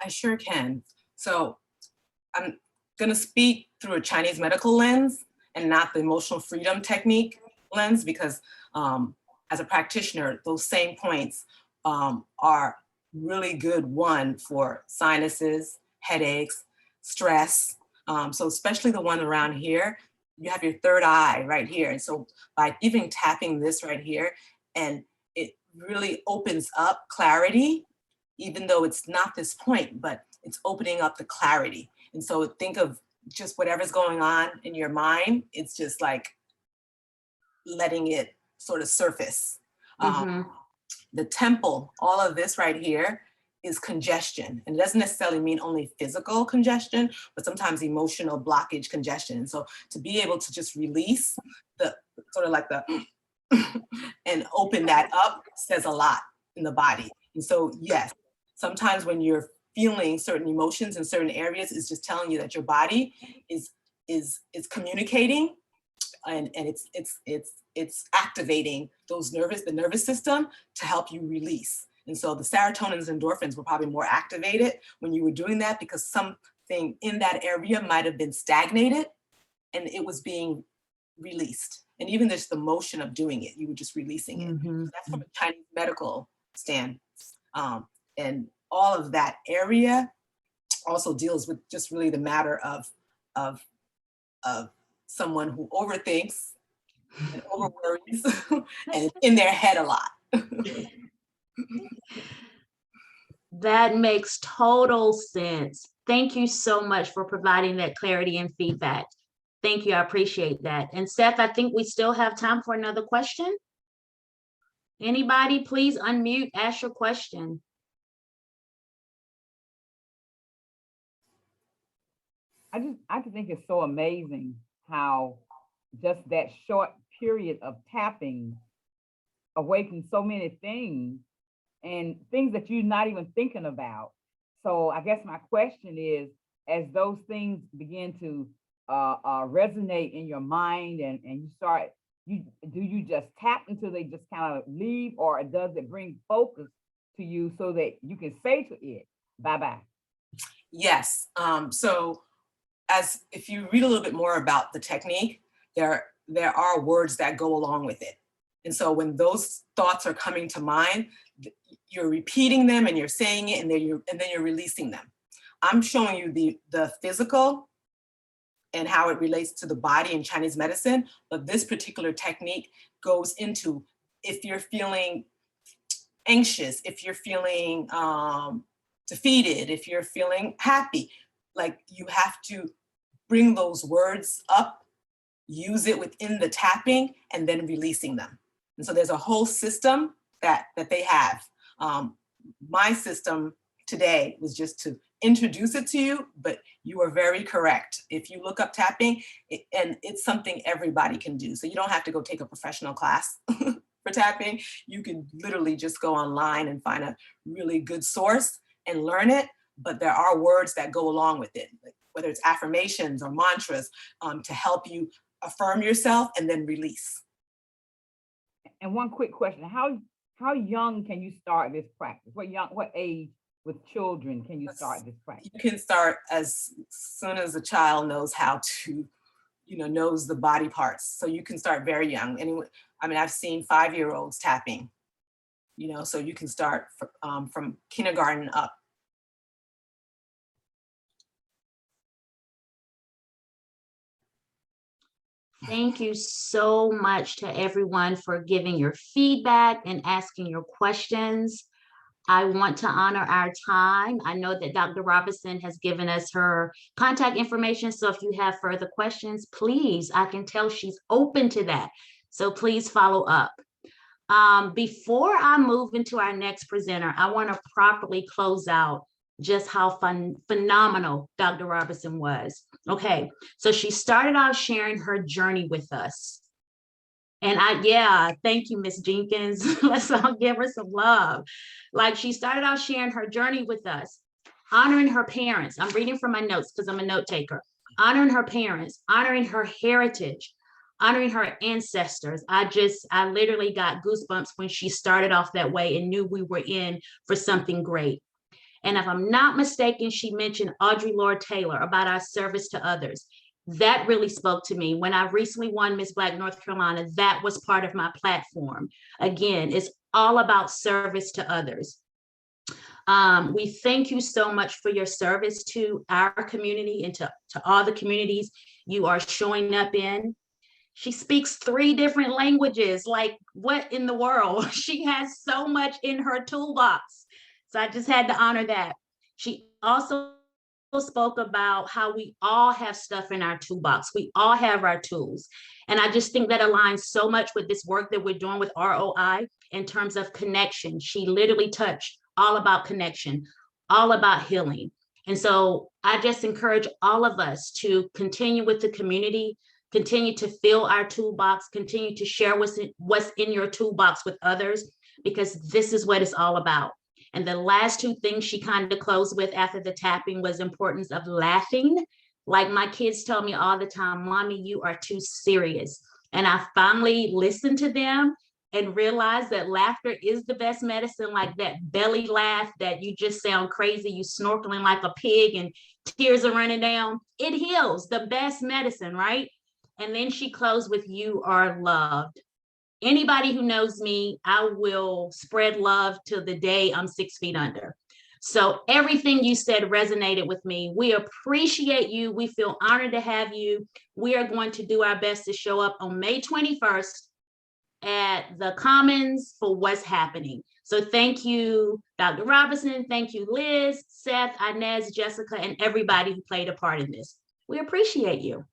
I sure can. So I'm gonna speak through a Chinese medical lens and not the emotional freedom technique lens, because as a practitioner, those same points are really good, one for sinuses, headaches, stress. So especially the one around here, you have your third eye right here. And so by even tapping this right here, and it really opens up clarity, even though it's not this point, but it's opening up the clarity. And so think of just whatever's going on in your mind, it's just like letting it sort of surface. Mhm. The temple, all of this right here is congestion. And it doesn't necessarily mean only physical congestion, but sometimes emotional blockage congestion. And so to be able to just release the sort of like the and open that up says a lot in the body. And so yes, sometimes when you're feeling certain emotions in certain areas, it's just telling you that your body is communicating, and it's activating the nervous system to help you release. And so the serotonins and endorphins were probably more activated when you were doing that, because something in that area might have been stagnated and it was being released. And even just the motion of doing it, you were just releasing it. Mhm. So that's from a Chinese medical stance. And all of that area also deals with just really the matter of someone who overthinks and over worries and is in their head a lot. That makes total sense. Thank you so much for providing that clarity and feedback. Thank you. I appreciate that. And Seth, I think we still have time for another question. Anybody, please unmute, ask your question. I just think it's so amazing how just that short period of tapping awakens so many things, and things that you're not even thinking about. So I guess my question is, as those things begin to resonate in your mind, and you start, do you just tap until they just kind of leave, or does it bring focus to you so that you can say to it, bye-bye? Yes. So if you read a little bit more about the technique, there are words that go along with it. And so when those thoughts are coming to mind, you're repeating them and you're saying it, and then you're releasing them. I'm showing you the physical and how it relates to the body in Chinese medicine, but this particular technique goes into if you're feeling anxious, if you're feeling defeated, if you're feeling happy, like you have to bring those words up, use it within the tapping, and then releasing them. And so there's a whole system that they have. My system today was just to introduce it to you, but you are very correct. If you look up tapping, and it's something everybody can do. So you don't have to go take a professional class for tapping. You can literally just go online and find a really good source and learn it. But there are words that go along with it, like whether it's affirmations or mantras, to help you affirm yourself and then release. And one quick question, how young can you start this practice? What age with children can you start this practice? You can start as soon as a child knows how to, knows the body parts. So you can start very young. Anyway, I mean, I've seen 5-year-olds tapping, so you can start from kindergarten up. Thank you so much to everyone for giving your feedback and asking your questions. I want to honor our time. I know that Dr. Robinson has given us her contact information. So if you have further questions, please, I can tell she's open to that. So please follow up. Before I move into our next presenter, I want to properly close out just how phenomenal Dr. Robinson was. Okay, so she started out sharing her journey with us. And thank you, Miss Jenkins. Let's all give her some love. Like, she started out sharing her journey with us, honoring her parents. I'm reading from my notes because I'm a note taker. Honoring her parents, honoring her heritage, honoring her ancestors. I literally got goosebumps when she started off that way and knew we were in for something great. And if I'm not mistaken, she mentioned Audre Lorde Taylor about our service to others. That really spoke to me. When I recently won Miss Black North Carolina, that was part of my platform. Again, it's all about service to others. We thank you so much for your service to our community and to all the communities you are showing up in. She speaks 3 different languages. Like, what in the world? She has so much in her toolbox. So I just had to honor that. She also spoke about how we all have stuff in our toolbox. We all have our tools. And I just think that aligns so much with this work that we're doing with ROI in terms of connection. She literally touched all about connection, all about healing. And so I just encourage all of us to continue with the community, continue to fill our toolbox, continue to share what's in your toolbox with others, because this is what it's all about. And the last two things she kind of closed with after the tapping was importance of laughing. Like my kids tell me all the time, Mommy, you are too serious. And I finally listened to them and realized that laughter is the best medicine, like that belly laugh that you just sound crazy, you snorkeling like a pig and tears are running down. It heals, the best medicine, right? And then she closed with, you are loved. Anybody who knows me, I will spread love till the day I'm 6 feet under. So everything you said resonated with me. We appreciate you. We feel honored to have you. We are going to do our best to show up on May 21st at the Commons for what's happening. So thank you, Dr. Robinson. Thank you, Liz, Seth, Inez, Jessica, and everybody who played a part in this. We appreciate you.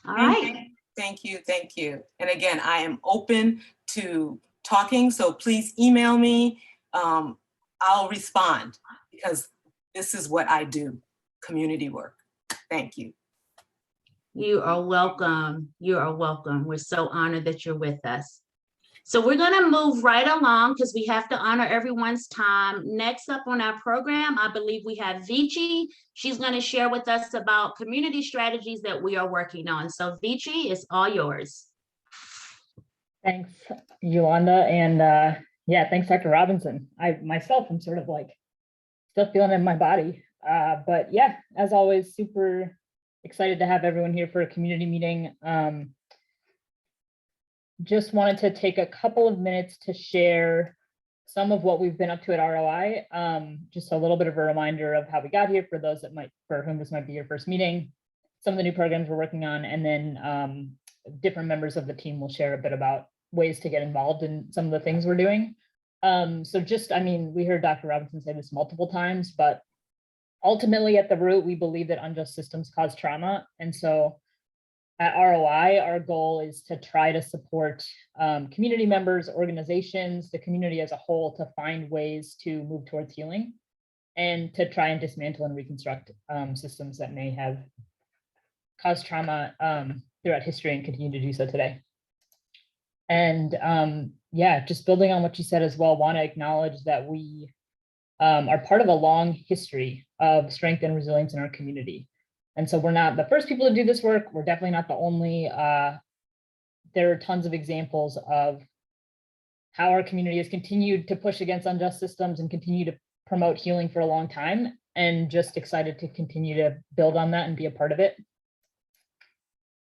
All right. Thank you. Thank you. And again, I am open to talking, so please email me. I'll respond because this is what I do, community work. Thank you. You are welcome. You are welcome. We're so honored that you're with us. So we're going to move right along because we have to honor everyone's time. Next up on our program, I believe we have Vici. She's going to share with us about community strategies that we are working on. So Vici, it's all yours. Thanks, Yolanda. And yeah, thanks, Dr. Robinson. I myself am sort of like still feeling it in my body. But yeah, as always, super excited to have everyone here for a community meeting. Just wanted to take a couple of minutes to share some of what we've been up to at ROI. Just a little bit of a reminder of how we got here for those that for whom this might be your first meeting, some of the new programs we're working on, and then different members of the team will share a bit about ways to get involved in some of the things we're doing. So just, I mean, we heard Dr. Robinson say this multiple times, but ultimately at the root, we believe that unjust systems cause trauma. And so at ROI, our goal is to try to support community members, organizations, the community as a whole to find ways to move towards healing and to try and dismantle and reconstruct systems that may have caused trauma throughout history and continue to do so today. And yeah, just building on what you said as well, want to acknowledge that we are part of a long history of strength and resilience in our community. And so we're not the first people to do this work. We're definitely not the only. There are tons of examples of how our community has continued to push against unjust systems and continue to promote healing for a long time, and just excited to continue to build on that and be a part of it.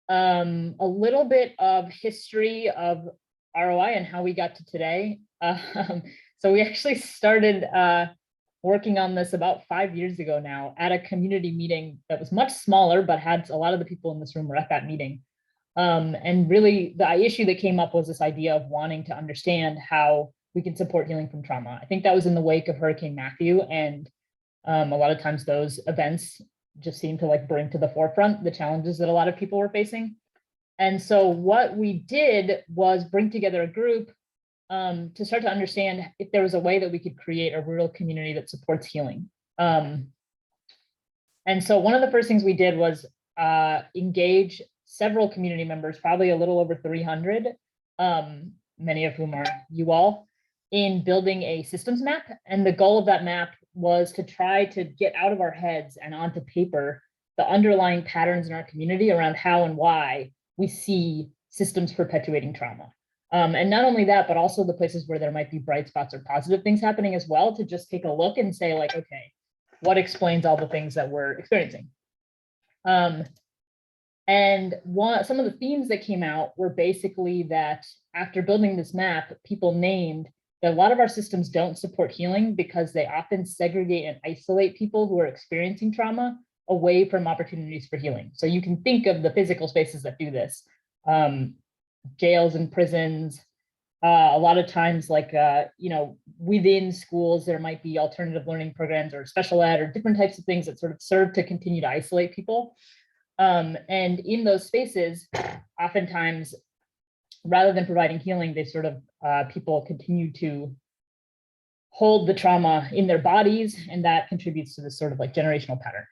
A little bit of history of ROI and how we got to today. So we actually started working on this about 5 years ago now at a community meeting that was much smaller, but had a lot of the people in this room were at that meeting. And really the issue that came up was this idea of wanting to understand how we can support healing from trauma. I think that was in the wake of Hurricane Matthew, and a lot of times those events just seem to like bring to the forefront the challenges that a lot of people were facing. And so what we did was bring together a group to start to understand if there was a way that we could create a rural community that supports healing. And so one of the first things we did was engage several community members, probably a little over 300, many of whom are you all, in building a systems map. And the goal of that map was to try to get out of our heads and onto paper the underlying patterns in our community around how and why we see systems perpetuating trauma. And not only that, but also the places where there might be bright spots or positive things happening as well, to just take a look and say like, okay, what explains all the things that we're experiencing? And some of the themes that came out were basically that after building this map, people named that a lot of our systems don't support healing because they often segregate and isolate people who are experiencing trauma away from opportunities for healing. So you can think of the physical spaces that do this. Jails and prisons, A lot of times, like, within schools, there might be alternative learning programs or special ed or different types of things that sort of serve to continue to isolate people. And in those spaces, oftentimes, rather than providing healing, they sort of, people continue to hold the trauma in their bodies, and that contributes to this sort of like generational pattern.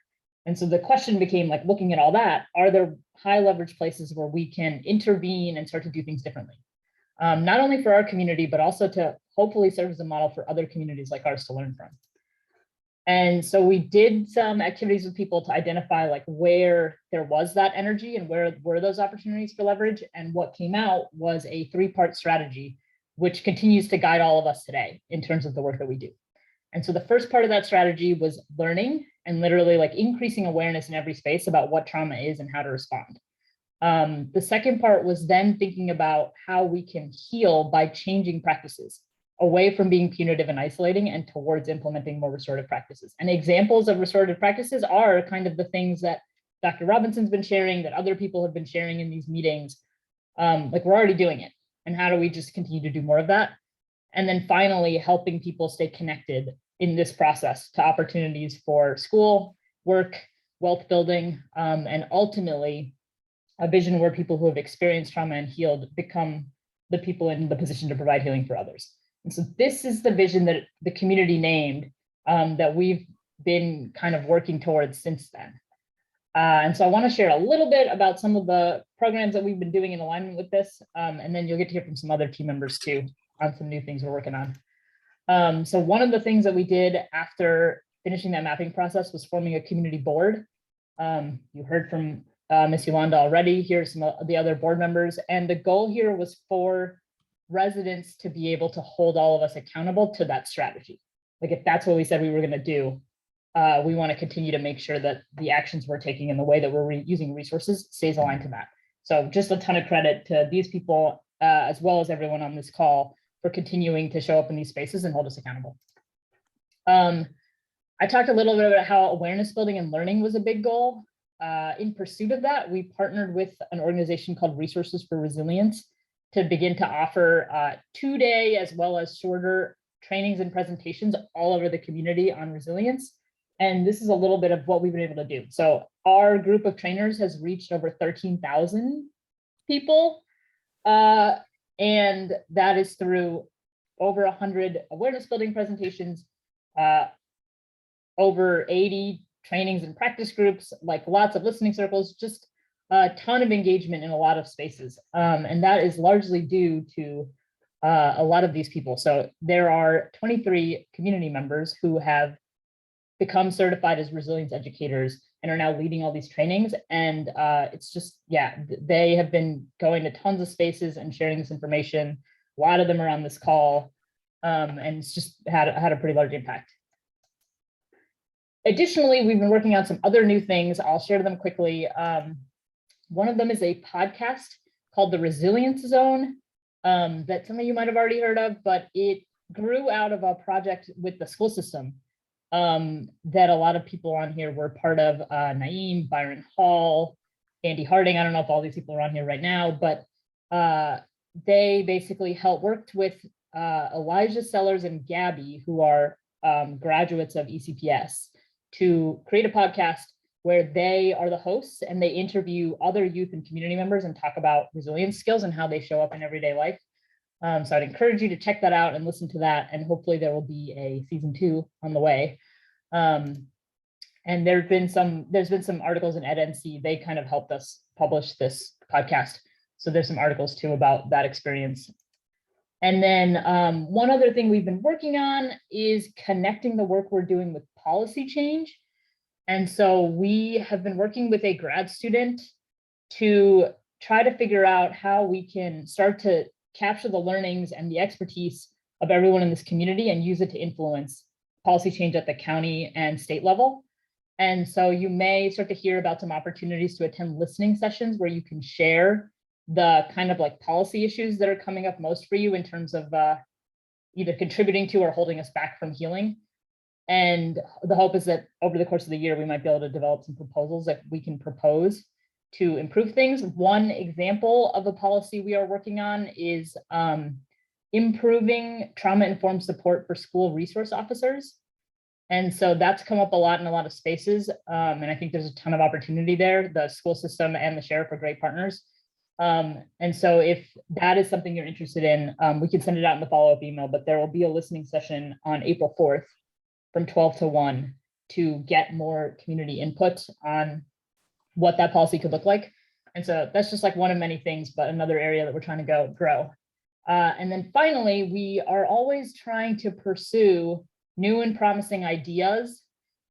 And so the question became, like, looking at all that, are there high leverage places where we can intervene and start to do things differently? Not only for our community, but also to hopefully serve as a model for other communities like ours to learn from. And so we did some activities with people to identify like where there was that energy and where were those opportunities for leverage. And what came out was a 3-part strategy, which continues to guide all of us today in terms of the work that we do. And so the first part of that strategy was learning and literally like increasing awareness in every space about what trauma is and how to respond. The second part was then thinking about how we can heal by changing practices away from being punitive and isolating and towards implementing more restorative practices. And examples of restorative practices are kind of the things that Dr. Robinson's been sharing, that other people have been sharing in these meetings. Like, we're already doing it. And how do we just continue to do more of that? And then finally, helping people stay connected in this process to opportunities for school, work, wealth building, and ultimately a vision where people who have experienced trauma and healed become the people in the position to provide healing for others. And so this is the vision that the community named, that we've been kind of working towards since then. And so I want to share a little bit about some of the programs that we've been doing in alignment with this, and then you'll get to hear from some other team members too on some new things we're working on. So one of the things that we did after finishing that mapping process was forming a community board. You heard from Ms. Yolanda already. Here's some of the other board members. And the goal here was for residents to be able to hold all of us accountable to that strategy. Like, if that's what we said we were going to do, we want to continue to make sure that the actions we're taking and the way that we're using resources stays aligned to that. So just a ton of credit to these people, as well as everyone on this call, for continuing to show up in these spaces and hold us accountable. I talked a little bit about how awareness building and learning was a big goal. In pursuit of that, we partnered with an organization called Resources for Resilience to begin to offer 2-day as well as shorter trainings and presentations all over the community on resilience. And this is a little bit of what we've been able to do. So our group of trainers has reached over 13,000 people. And that is through over 100 awareness building presentations, over 80 trainings and practice groups, like lots of listening circles, just a ton of engagement in a lot of spaces. And that is largely due to a lot of these people. So there are 23 community members who have become certified as resilience educators and are now leading all these trainings. And it's just, yeah, they have been going to tons of spaces and sharing this information. A lot of them are on this call, and it's just had a pretty large impact. Additionally, we've been working on some other new things. I'll share them quickly. One of them is a podcast called The Resilience Zone that some of you might have already heard of, but it grew out of a project with the school system that a lot of people on here were part of. Naeem, Byron Hall, Andy Harding. I don't know if all these people are on here right now, but they basically worked with Elijah Sellers and Gabby, who are graduates of ECPS, to create a podcast where they are the hosts and they interview other youth and community members and talk about resilience skills and how they show up in everyday life. So I'd encourage you to check that out and listen to that. And hopefully there will be a season 2 on the way. And there's been some articles in EdNC. They kind of helped us publish this podcast. So there's some articles too about that experience. And then one other thing we've been working on is connecting the work we're doing with policy change. And so we have been working with a grad student to try to figure out how we can start to capture the learnings and the expertise of everyone in this community and use it to influence policy change at the county and state level. And so you may start to hear about some opportunities to attend listening sessions where you can share the kind of like policy issues that are coming up most for you in terms of either contributing to or holding us back from healing. And the hope is that over the course of the year, we might be able to develop some proposals that we can propose to improve things. One example of a policy we are working on is improving trauma-informed support for school resource officers. And so that's come up a lot in a lot of spaces. And I think there's a ton of opportunity there. The school system and the sheriff are great partners. And so if that is something you're interested in, we can send it out in the follow-up email, but there will be a listening session on April 4th from 12 to 1 to get more community input on what that policy could look like. And so that's just like one of many things, but another area that we're trying to grow. And then finally, we are always trying to pursue new and promising ideas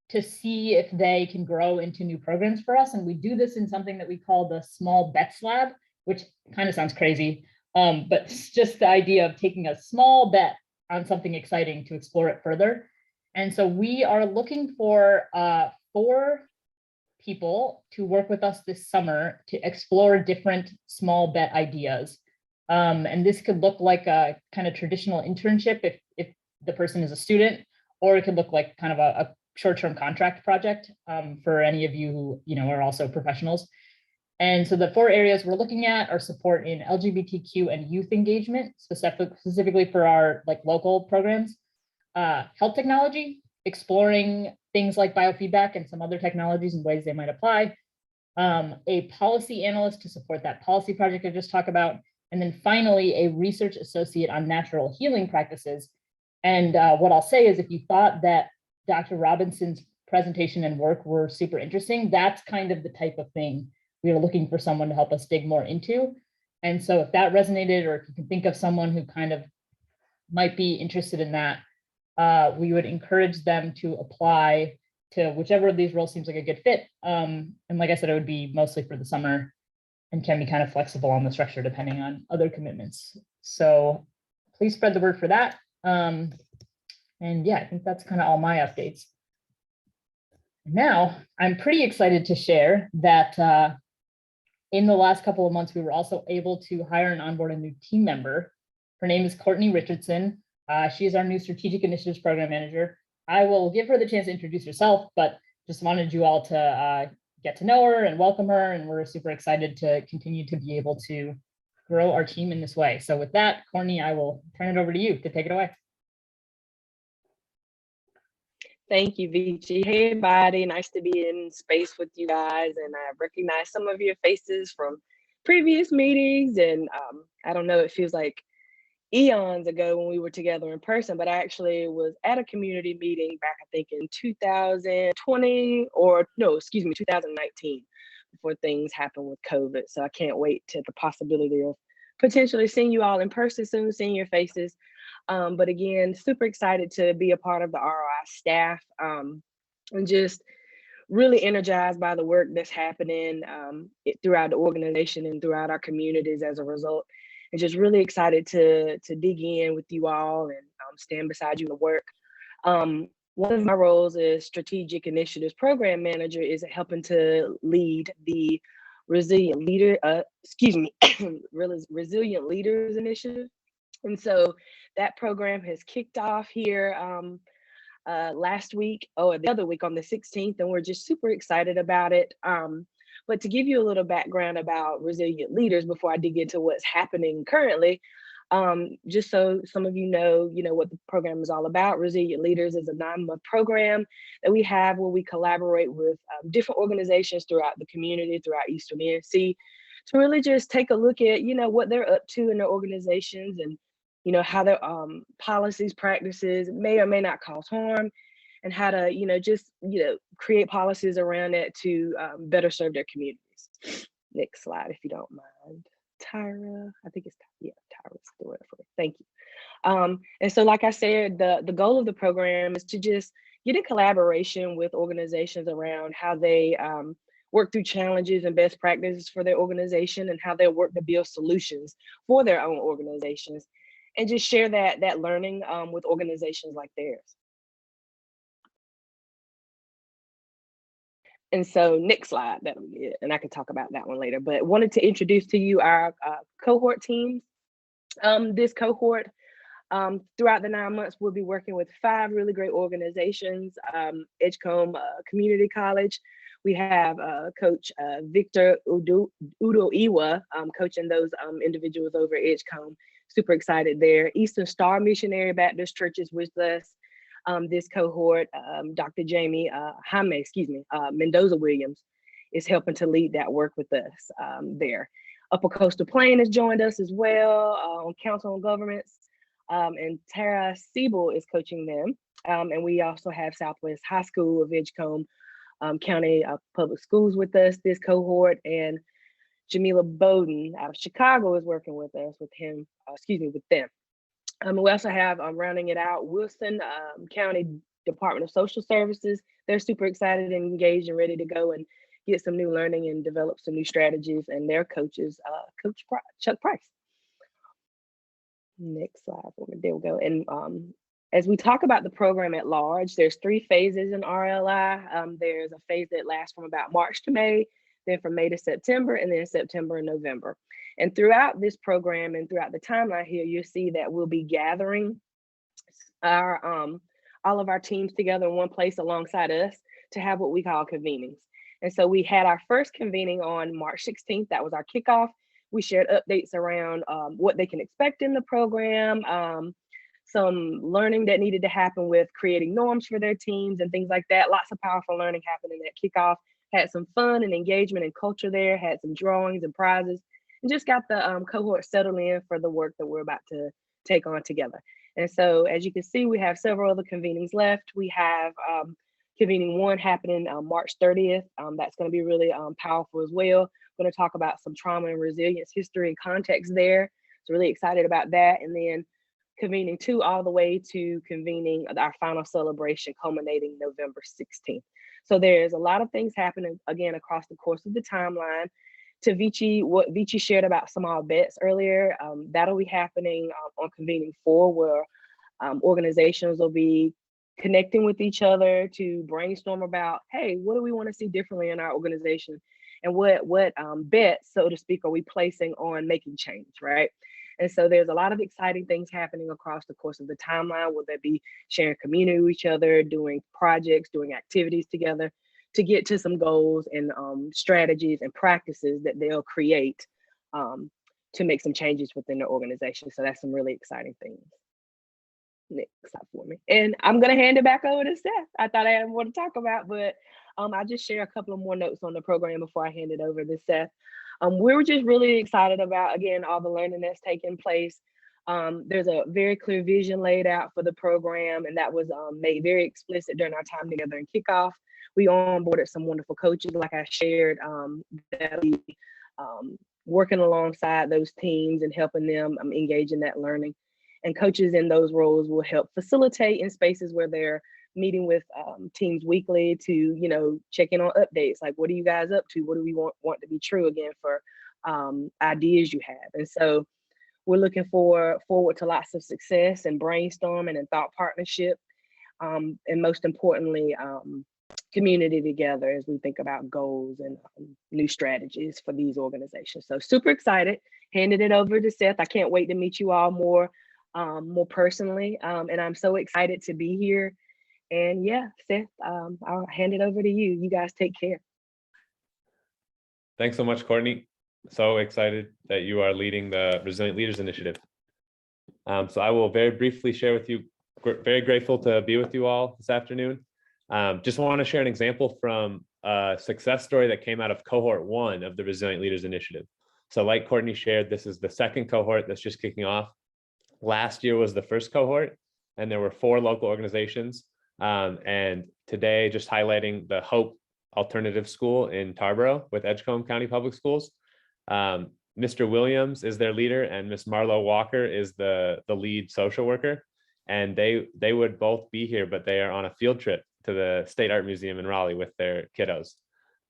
to see if they can grow into new programs for us. And we do this in something that we call the Small Bets Lab, which kind of sounds crazy, but it's just the idea of taking a small bet on something exciting to explore it further. And so we are looking for 4 people to work with us this summer to explore different small bet ideas. And this could look like a kind of traditional internship if the person is a student, or it could look like kind of a short-term contract project for any of you who are also professionals. And so the 4 areas we're looking at are support in LGBTQ and youth engagement, specifically for our local programs, health technology, exploring things like biofeedback and some other technologies and ways they might apply, a policy analyst to support that policy project I just talked about, and then finally a research associate on natural healing practices. And what I'll say is, if you thought that Dr. Robinson's presentation and work were super interesting, that's kind of the type of thing we are looking for someone to help us dig more into. And so if that resonated, or if you can think of someone who kind of might be interested in that, we would encourage them to apply to whichever of these roles seems like a good fit. And like I said, it would be mostly for the summer and can be kind of flexible on the structure depending on other commitments. So please spread the word for that. And yeah, I think that's kind of all my updates. Now, I'm pretty excited to share that in the last couple of months, we were also able to hire and onboard a new team member. Her name is Courtney Richardson. She is our new Strategic Initiatives Program Manager. I will give her the chance to introduce herself, but just wanted you all to get to know her and welcome her. And we're super excited to continue to be able to grow our team in this way. So with that, Courtney, I will turn it over to you to take it away. Thank you, Vici. Hey, everybody. Nice to be in space with you guys. And I recognize some of your faces from previous meetings. And I don't know, it feels like eons ago when we were together in person, but I actually was at a community meeting back, I think in 2020, or no, excuse me, 2019, before things happened with COVID. So I can't wait to the possibility of potentially seeing you all in person soon, seeing your faces. But again, super excited to be a part of the ROI staff, and just really energized by the work that's happening throughout the organization and throughout our communities as a result. And just really excited to dig in with you all and stand beside you in the work. One of my roles as Strategic Initiatives Program Manager is helping to lead the Resilient Leaders Initiative. And so that program has kicked off here last week, or the other week on the 16th, and we're just super excited about it. But to give you a little background about Resilient Leaders before I dig into what's happening currently, just so some of you know what the program is all about. Resilient Leaders is a 9-month program that we have where we collaborate with different organizations throughout the community, throughout Eastern NC, to really just take a look at what they're up to in their organizations, and how their policies, practices may or may not cause harm, and how to just create policies around it to better serve their communities. Next slide, if you don't mind. Tyra, I think it's, yeah, Tyra's the word for it. Thank you. And so, like I said, the goal of the program is to just get in collaboration with organizations around how they work through challenges and best practices for their organization, and how they work to build solutions for their own organizations, and just share that learning with organizations like theirs. And so next slide, that'll be it. And I can talk about that one later, but wanted to introduce to you our cohort teams. This cohort, throughout the 9 months, we'll be working with 5 really great organizations. Edgecombe Community College. We have Coach Victor Udoiwa coaching those individuals over at Edgecombe. super excited there. Eastern Star Missionary Baptist Church is with us. This cohort, Dr. Jamie Mendoza Williams is helping to lead that work with us there. Upper Coastal Plain has joined us as well on Council on Governments, and Tara Siebel is coaching them. And we also have Southwest High School of Edgecombe County Public Schools with us, this cohort, and Jamila Bowden out of Chicago is working with us, with them. We also have, rounding it out, Wilson County Department of Social Services. They're super excited and engaged and ready to go and get some new learning and develop some new strategies, and their coaches, Chuck Price. Next slide for me. There we go. And as we talk about the program at large, there's 3 phases in RLI. There's a phase that lasts from about March to May, then from May to September, and then September and November. And throughout this program and throughout the timeline here, you'll see that we'll be gathering our all of our teams together in one place alongside us to have what we call convenings. And so we had our first convening on March 16th. That was our kickoff. We shared updates around what they can expect in the program, some learning that needed to happen with creating norms for their teams and things like that. Lots of powerful learning happened in that kickoff. Had some fun and engagement and culture there, had some drawings and prizes, and just got the cohort settled in for the work that we're about to take on together. And so, as you can see, we have several other convenings left. We have convening 1 happening March 30th. That's going to be really powerful as well. We're going to talk about some trauma and resilience history and context there. So really excited about that. And then convening 2 all the way to convening our final celebration culminating November 16th. So there's a lot of things happening, again, across the course of the timeline. To Vici, what Vici shared about small bets earlier, that'll be happening on convening 4, where organizations will be connecting with each other to brainstorm about, hey, what do we want to see differently in our organization? And what bets, so to speak, are we placing on making change, right? And so there's a lot of exciting things happening across the course of the timeline, where they'll be sharing community with each other, doing projects, doing activities together to get to some goals and strategies and practices that they'll create to make some changes within their organization. So that's some really exciting things. Next slide for me. And I'm going to hand it back over to Seth. I thought I had more to talk about, but I'll just share a couple of more notes on the program before I hand it over to Seth. We were just really excited about, again, all the learning that's taking place. There's a very clear vision laid out for the program, and that was made very explicit during our time together in kickoff. We onboarded some wonderful coaches, like I shared, that we working alongside those teams and helping them engage in that learning. And coaches in those roles will help facilitate in spaces where they're meeting with teams weekly to, you know, check in on updates, like what are you guys up to? What do we want to be true again for ideas you have? And so we're looking forward to lots of success and brainstorming and thought partnership, and most importantly, community together as we think about goals and new strategies for these organizations. So super excited, handed it over to Seth. I can't wait to meet you all more personally, and I'm so excited to be here. And yeah, Seth, I'll hand it over to you. You guys take care. Thanks so much, Courtney. So excited that you are leading the Resilient Leaders Initiative. So I will very briefly share with you, very grateful to be with you all this afternoon. Just want to share an example from a success story that came out of cohort 1 of the Resilient Leaders Initiative. So like Courtney shared, this is the second cohort that's just kicking off. Last year was the first cohort, and there were 4 local organizations. And today, just highlighting the Hope Alternative School in Tarboro with Edgecombe County Public Schools. Mr. Williams is their leader, and Miss Marlo Walker is the lead social worker. And they would both be here, but they are on a field trip to the State Art Museum in Raleigh with their kiddos.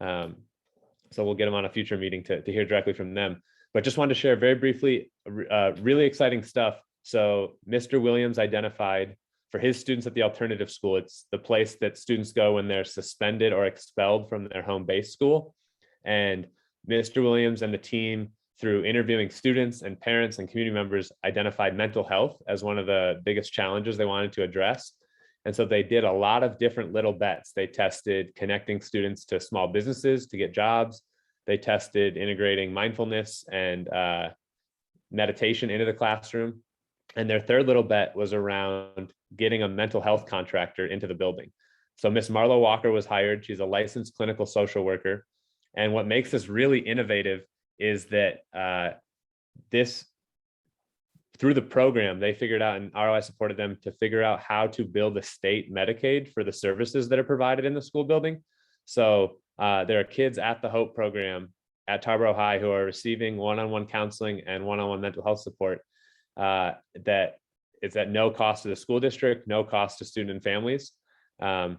So we'll get them on a future meeting to hear directly from them. But just wanted to share very briefly, really exciting stuff. So Mr. Williams identified for his students at the alternative school, it's the place that students go when they're suspended or expelled from their home base school. And Mr. Williams and the team, through interviewing students and parents and community members, identified mental health as one of the biggest challenges they wanted to address. And so they did a lot of different little bets. They tested connecting students to small businesses to get jobs. They tested integrating mindfulness and meditation into the classroom. And their third little bet was around getting a mental health contractor into the building. So Miss Marlo Walker was hired. She's a licensed clinical social worker. And what makes this really innovative is that through the program, they figured out, and ROI supported them to figure out how to build a state Medicaid for the services that are provided in the school building. So there are kids at the HOPE program at Tarboro High who are receiving one-on-one counseling and one-on-one mental health support that is at no cost to the school district, no cost to student and families. And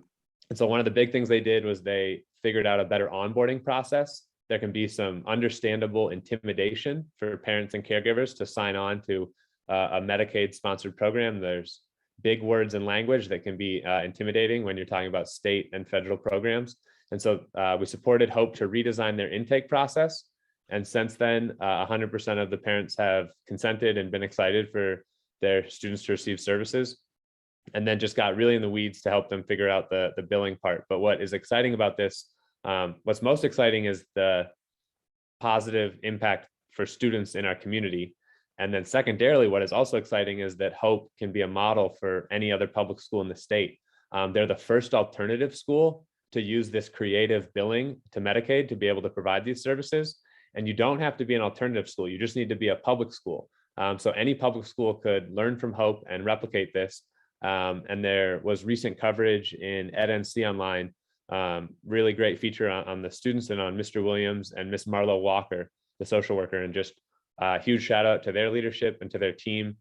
so one of the big things they did was they figured out a better onboarding process. There can be some understandable intimidation for parents and caregivers to sign on to a Medicaid sponsored program. There's big words and language that can be intimidating when you're talking about state and federal programs. And so we supported HOPE to redesign their intake process. And since then, 100% of the parents have consented and been excited for their students to receive services. And then just got really in the weeds to help them figure out the billing part. But what is exciting about this, what's most exciting is the positive impact for students in our community. And then secondarily, what is also exciting is that HOPE can be a model for any other public school in the state. They're the first alternative school to use this creative billing to Medicaid to be able to provide these services. And you don't have to be an alternative school. You just need to be a public school. So any public school could learn from HOPE and replicate this. And there was recent coverage in EdNC Online, really great feature on the students and on Mr. Williams and Miss Marlo Walker, the social worker, and just a huge shout out to their leadership and to their team,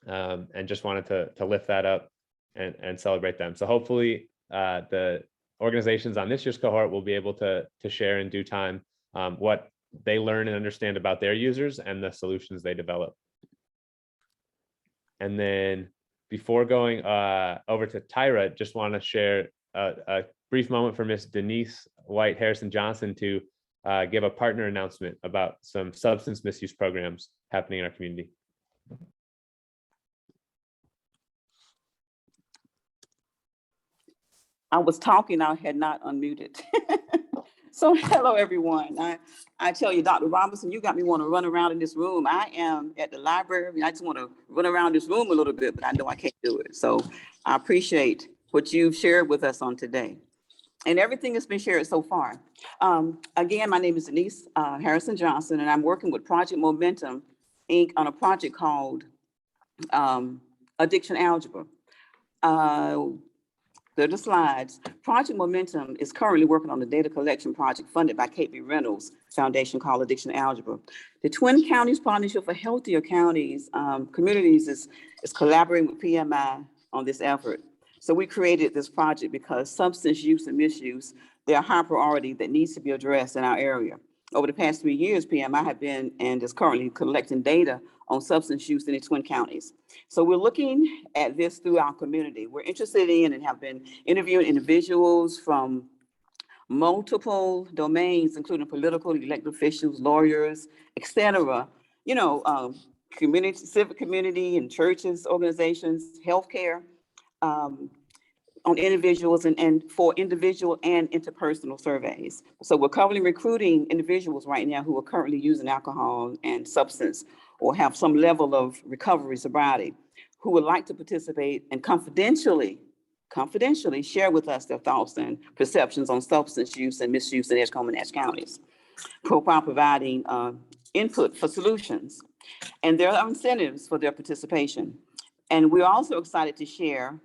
and just wanted to lift that up and celebrate them. So hopefully the organizations on this year's cohort will be able to share in due time what they learn and understand about their users and the solutions they develop. And then before going over to Tyra, just want to share a brief moment for Miss Denise White Harrison Johnson to give a partner announcement about some substance misuse programs happening in our community. I was talking, I had not unmuted. So hello, everyone. I tell you, Dr. Robinson, you got me want to run around in this room. I am at the library. I just want to run around this room a little bit, but I know I can't do it. So I appreciate what you've shared with us on today and everything that's been shared so far. Again, my name is Denise Harrison Johnson, and I'm working with Project Momentum, Inc. on a project called Addiction Algebra. There are the slides. Project Momentum is currently working on the data collection project funded by Kate B. Reynolds Foundation called Addiction Algebra. The Twin Counties Partnership for Healthier Counties Communities is collaborating with PMI on this effort. So we created this project because substance use and misuse, they're a high priority that needs to be addressed in our area. Over the past 3 years, PMI have been and is currently collecting data on substance use in the Twin Counties. So we're looking at this through our community. We're interested in and have been interviewing individuals from multiple domains, including political, elected officials, lawyers, et you know, community, civic community and churches, organizations, healthcare, on individuals and for individual and interpersonal surveys. So we're currently recruiting individuals right now who are currently using alcohol and substance or have some level of recovery sobriety, who would like to participate and confidentially share with us their thoughts and perceptions on substance use and misuse in Edgecombe and Nash counties, while providing input for solutions. And there are incentives for their participation. And we're also excited to share,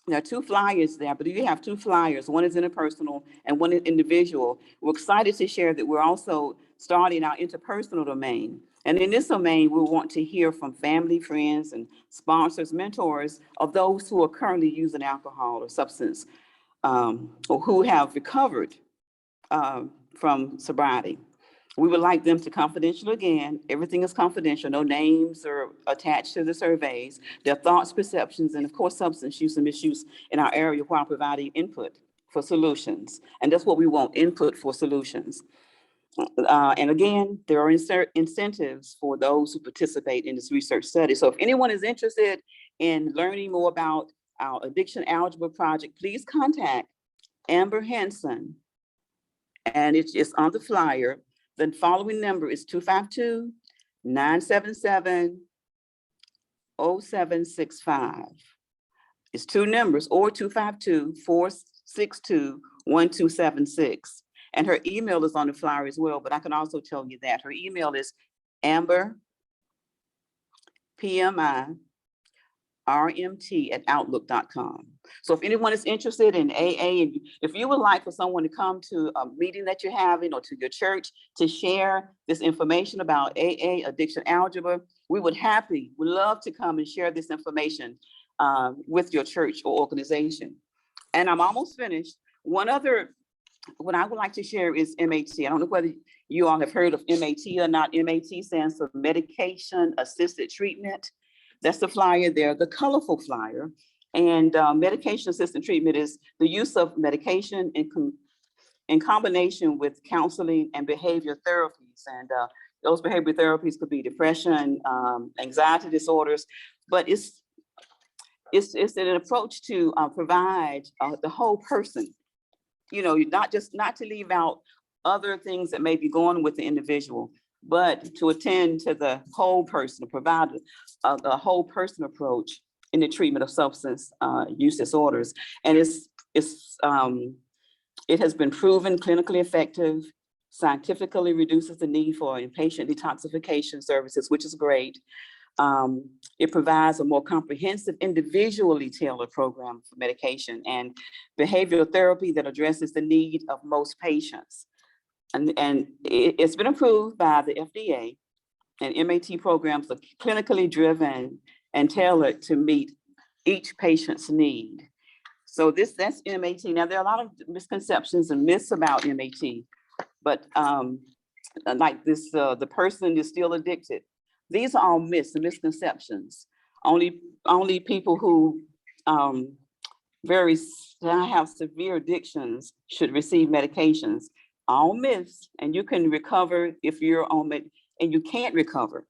there are 2 flyers there, but you have 2 flyers. One is interpersonal and one is individual. We're excited to share that we're also starting our interpersonal domain. And in this domain, we want to hear from family, friends, and sponsors, mentors of those who are currently using alcohol or substance, or who have recovered from sobriety. We would like them to confidential again. Everything is confidential. No names are attached to the surveys. Their thoughts, perceptions, and of course, substance use and misuse in our area while providing input for solutions. And that's what we want, input for solutions. And again, there are incentives for those who participate in this research study. So if anyone is interested in learning more about our Addiction Algebra project, please contact Amber Hanson. And it's on the flyer. The following number is 977-0765. It's 2 numbers, or 252-462-1276. And her email is on the flyer as well, but I can also tell you that her email is amberpmi@outlook.com. So if anyone is interested in AA, and if you would like for someone to come to a meeting that you're having or to your church to share this information about AA, addiction algebra, we would love to come and share this information with your church or organization. And I'm almost finished. What I would like to share is MAT. I don't know whether you all have heard of MAT or not. MAT stands for Medication Assisted Treatment. That's the flyer there, the colorful flyer. And medication assisted treatment is the use of medication in combination with counseling and behavior therapies. And those behavior therapies could be depression, anxiety disorders, but it's an approach to provide the whole person. You know, not to leave out other things that may be going on with the individual, but to attend to the whole person, to provide a whole person approach in the treatment of substance use disorders. And it has been proven clinically effective, scientifically reduces the need for inpatient detoxification services, which is great. It provides a more comprehensive, individually tailored program for medication and behavioral therapy that addresses the need of most patients. And it's been approved by the FDA, and MAT programs are clinically driven and tailored to meet each patient's need. So that's MAT. Now, there are a lot of misconceptions and myths about MAT, but like this, the person is still addicted. These are all myths and misconceptions. Only people who have severe addictions should receive medications. All myths, and you can recover if you're on it, and you can't recover.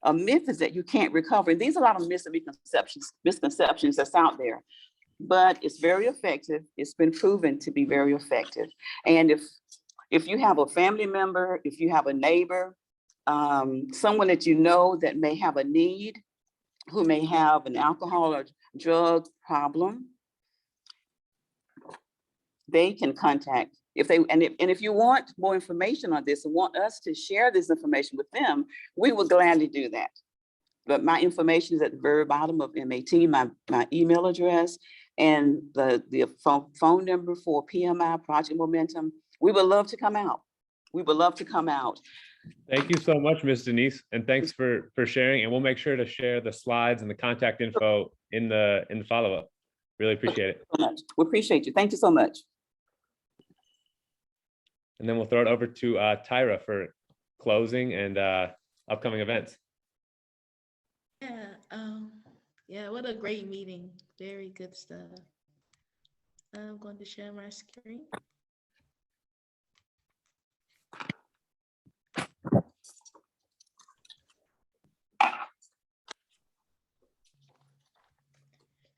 A myth is that you can't recover. And these are a lot of myths and misconceptions that's out there, but it's very effective. It's been proven to be very effective. And if you have a family member, if you have a neighbor, someone that you know that may have a need, who may have an alcohol or drug problem, they can contact. If you want more information on this and want us to share this information with them, we will gladly do that. But my information is at the very bottom of MAT, my email address, and the phone number for PMI, Project Momentum. We would love to come out. We would love to come out. Thank you so much, Ms. Denise, and thanks for sharing. And we'll make sure to share the slides and the contact info in the follow-up. Really appreciate it. So much. We appreciate you. Thank you so much. And then we'll throw it over to Tyra for closing and upcoming events. Yeah, what a great meeting. Very good stuff. I'm going to share my screen.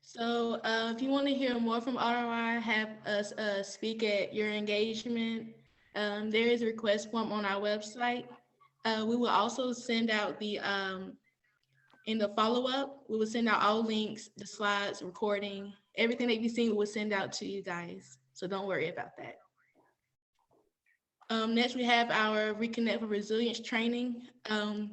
So if you want to hear more from ROI, have us speak at your engagement, there is a request form on our website. We will also send out in the follow-up, we will send out all links, the slides, recording, everything that you've seen, we will send out to you guys. So don't worry about that. Next, we have our Reconnect for Resilience training.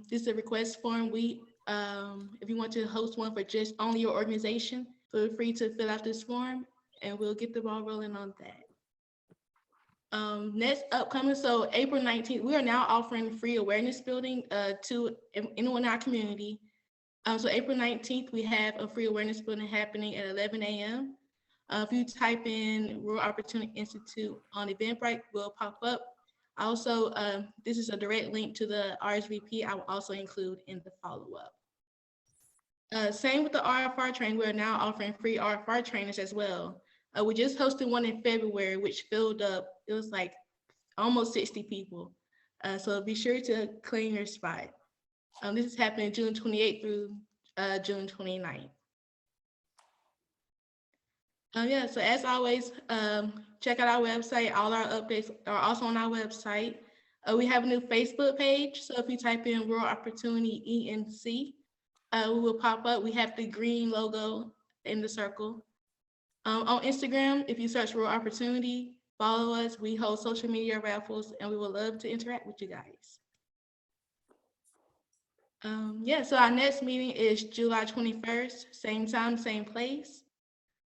This is a request form. If you want to host one for just only your organization, feel free to fill out this form and we'll get the ball rolling on that. Next upcoming, so April 19th, we are now offering free awareness building to anyone in our community. So April 19th, we have a free awareness building happening at 11 a.m. If you type in Rural Opportunity Institute on Eventbrite, will pop up. Also, this is a direct link to the RSVP I will also include in the follow-up. Same with the RFR training, we're now offering free RFR trainings as well. We just hosted one in February, which filled up, it was like almost 60 people. So be sure to claim your spot. This is happening June 28th through June 29th. Yeah, so as always, check out our website. All our updates are also on our website. We have a new Facebook page. So if you type in Rural Opportunity ENC, we will pop up. We have the green logo in the circle. On Instagram, if you search Rural Opportunity, follow us. We hold social media raffles, and we would love to interact with you guys. Yeah, so our next meeting is July 21st, same time, same place.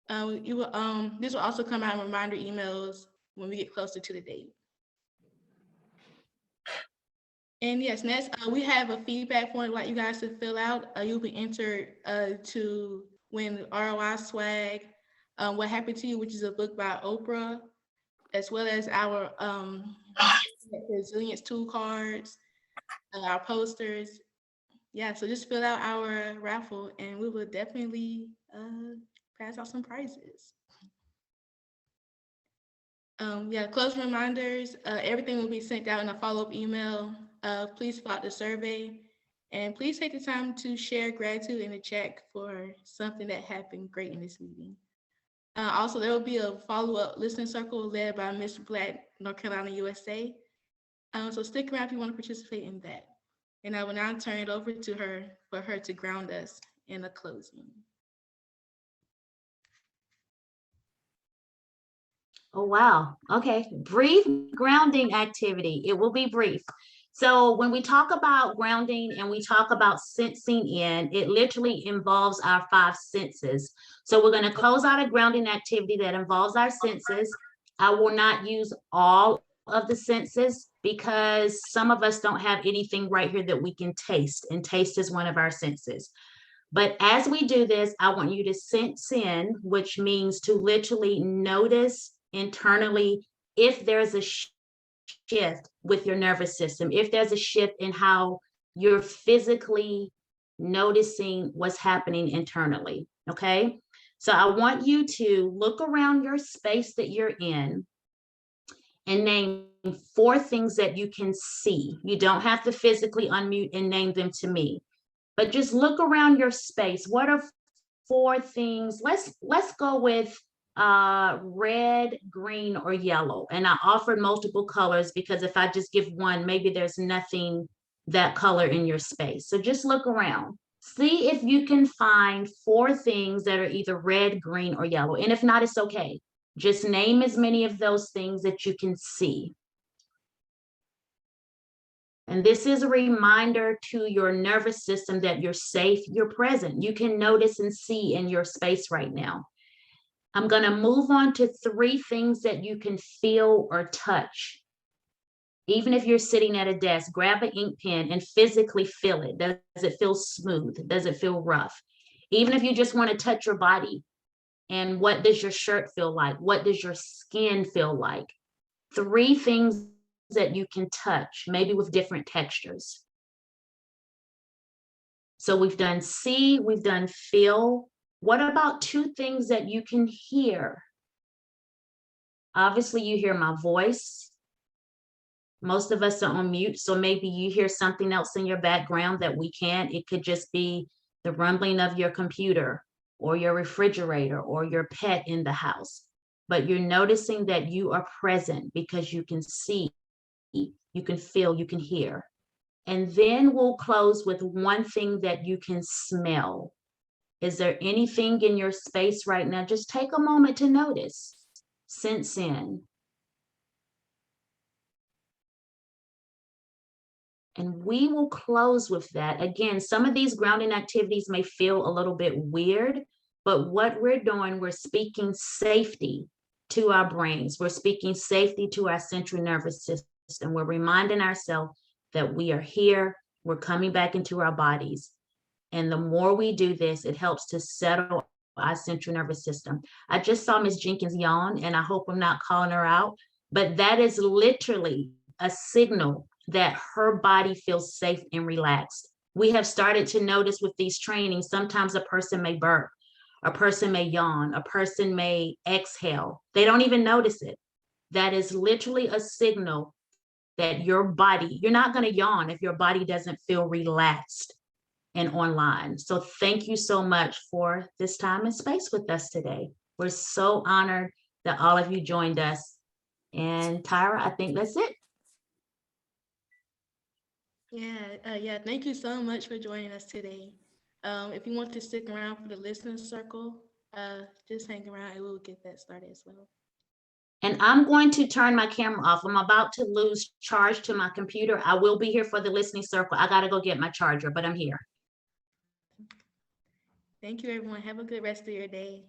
This will also come out in reminder emails when we get closer to the date. And yes, next, we have a feedback form I'd like you guys to fill out. You'll be entered to win ROI swag, What Happened to You, which is a book by Oprah, as well as our resilience tool cards, our posters. Yeah, so just fill out our raffle and we will definitely pass out some prizes. Yeah, closing reminders, everything will be sent out in a follow-up email. Please fill out the survey and please take the time to share gratitude in the chat for something that happened great in this meeting. Also, there will be a follow-up listening circle led by Miss Black, North Carolina, USA. So stick around if you want to participate in that. And I will now turn it over to her for her to ground us in the closing. Oh, wow. Okay. Brief grounding activity. It will be brief. So when we talk about grounding and we talk about sensing in, it literally involves our 5 senses. So we're going to close out a grounding activity that involves our senses. I will not use all of the senses because some of us don't have anything right here that we can taste, and taste is one of our senses. But as we do this, I want you to sense in, which means to literally notice internally if there's a shift with your nervous system, if there's a shift in how you're physically noticing what's happening internally, okay? So I want you to look around your space that you're in and name 4 things that you can see. You don't have to physically unmute and name them to me, but just look around your space. What are 4 things? Let's go with red, green, or yellow. And I offered multiple colors because if I just give one, maybe there's nothing that color in your space. So just look around. See if you can find 4 things that are either red, green, or yellow. And if not, it's okay. Just name as many of those things that you can see. And this is a reminder to your nervous system that you're safe, you're present. You can notice and see in your space right now. I'm going to move on to 3 things that you can feel or touch. Even if you're sitting at a desk, grab an ink pen and physically feel it. Does it feel smooth? Does it feel rough? Even if you just want to touch your body. And what does your shirt feel like? What does your skin feel like? 3 things that you can touch, maybe with different textures. So we've done see, we've done feel. What about 2 things that you can hear? Obviously, you hear my voice. Most of us are on mute, so maybe you hear something else in your background that we can't. It could just be the rumbling of your computer or your refrigerator or your pet in the house. But you're noticing that you are present because you can see, you can feel, you can hear. And then we'll close with 1 thing that you can smell. Is there anything in your space right now? Just take a moment to notice, sense in. And we will close with that. Again, some of these grounding activities may feel a little bit weird, but what we're doing, we're speaking safety to our brains. We're speaking safety to our central nervous system. We're reminding ourselves that we are here, we're coming back into our bodies. And the more we do this, it helps to settle our central nervous system. I just saw Ms. Jenkins yawn, and I hope I'm not calling her out, but that is literally a signal that her body feels safe and relaxed. We have started to notice with these trainings, sometimes a person may burp, a person may yawn, a person may exhale. They don't even notice it. That is literally a signal that your body, you're not going to yawn if your body doesn't feel relaxed and online. So thank you so much for this time and space with us today. We're so honored that all of you joined us. And Tyra, I think that's it. Yeah. Thank you so much for joining us today. If you want to stick around for the listening circle, just hang around and we'll get that started as well. And I'm going to turn my camera off. I'm about to lose charge to my computer. I will be here for the listening circle. I gotta go get my charger, but I'm here. Thank you, everyone. Have a good rest of your day.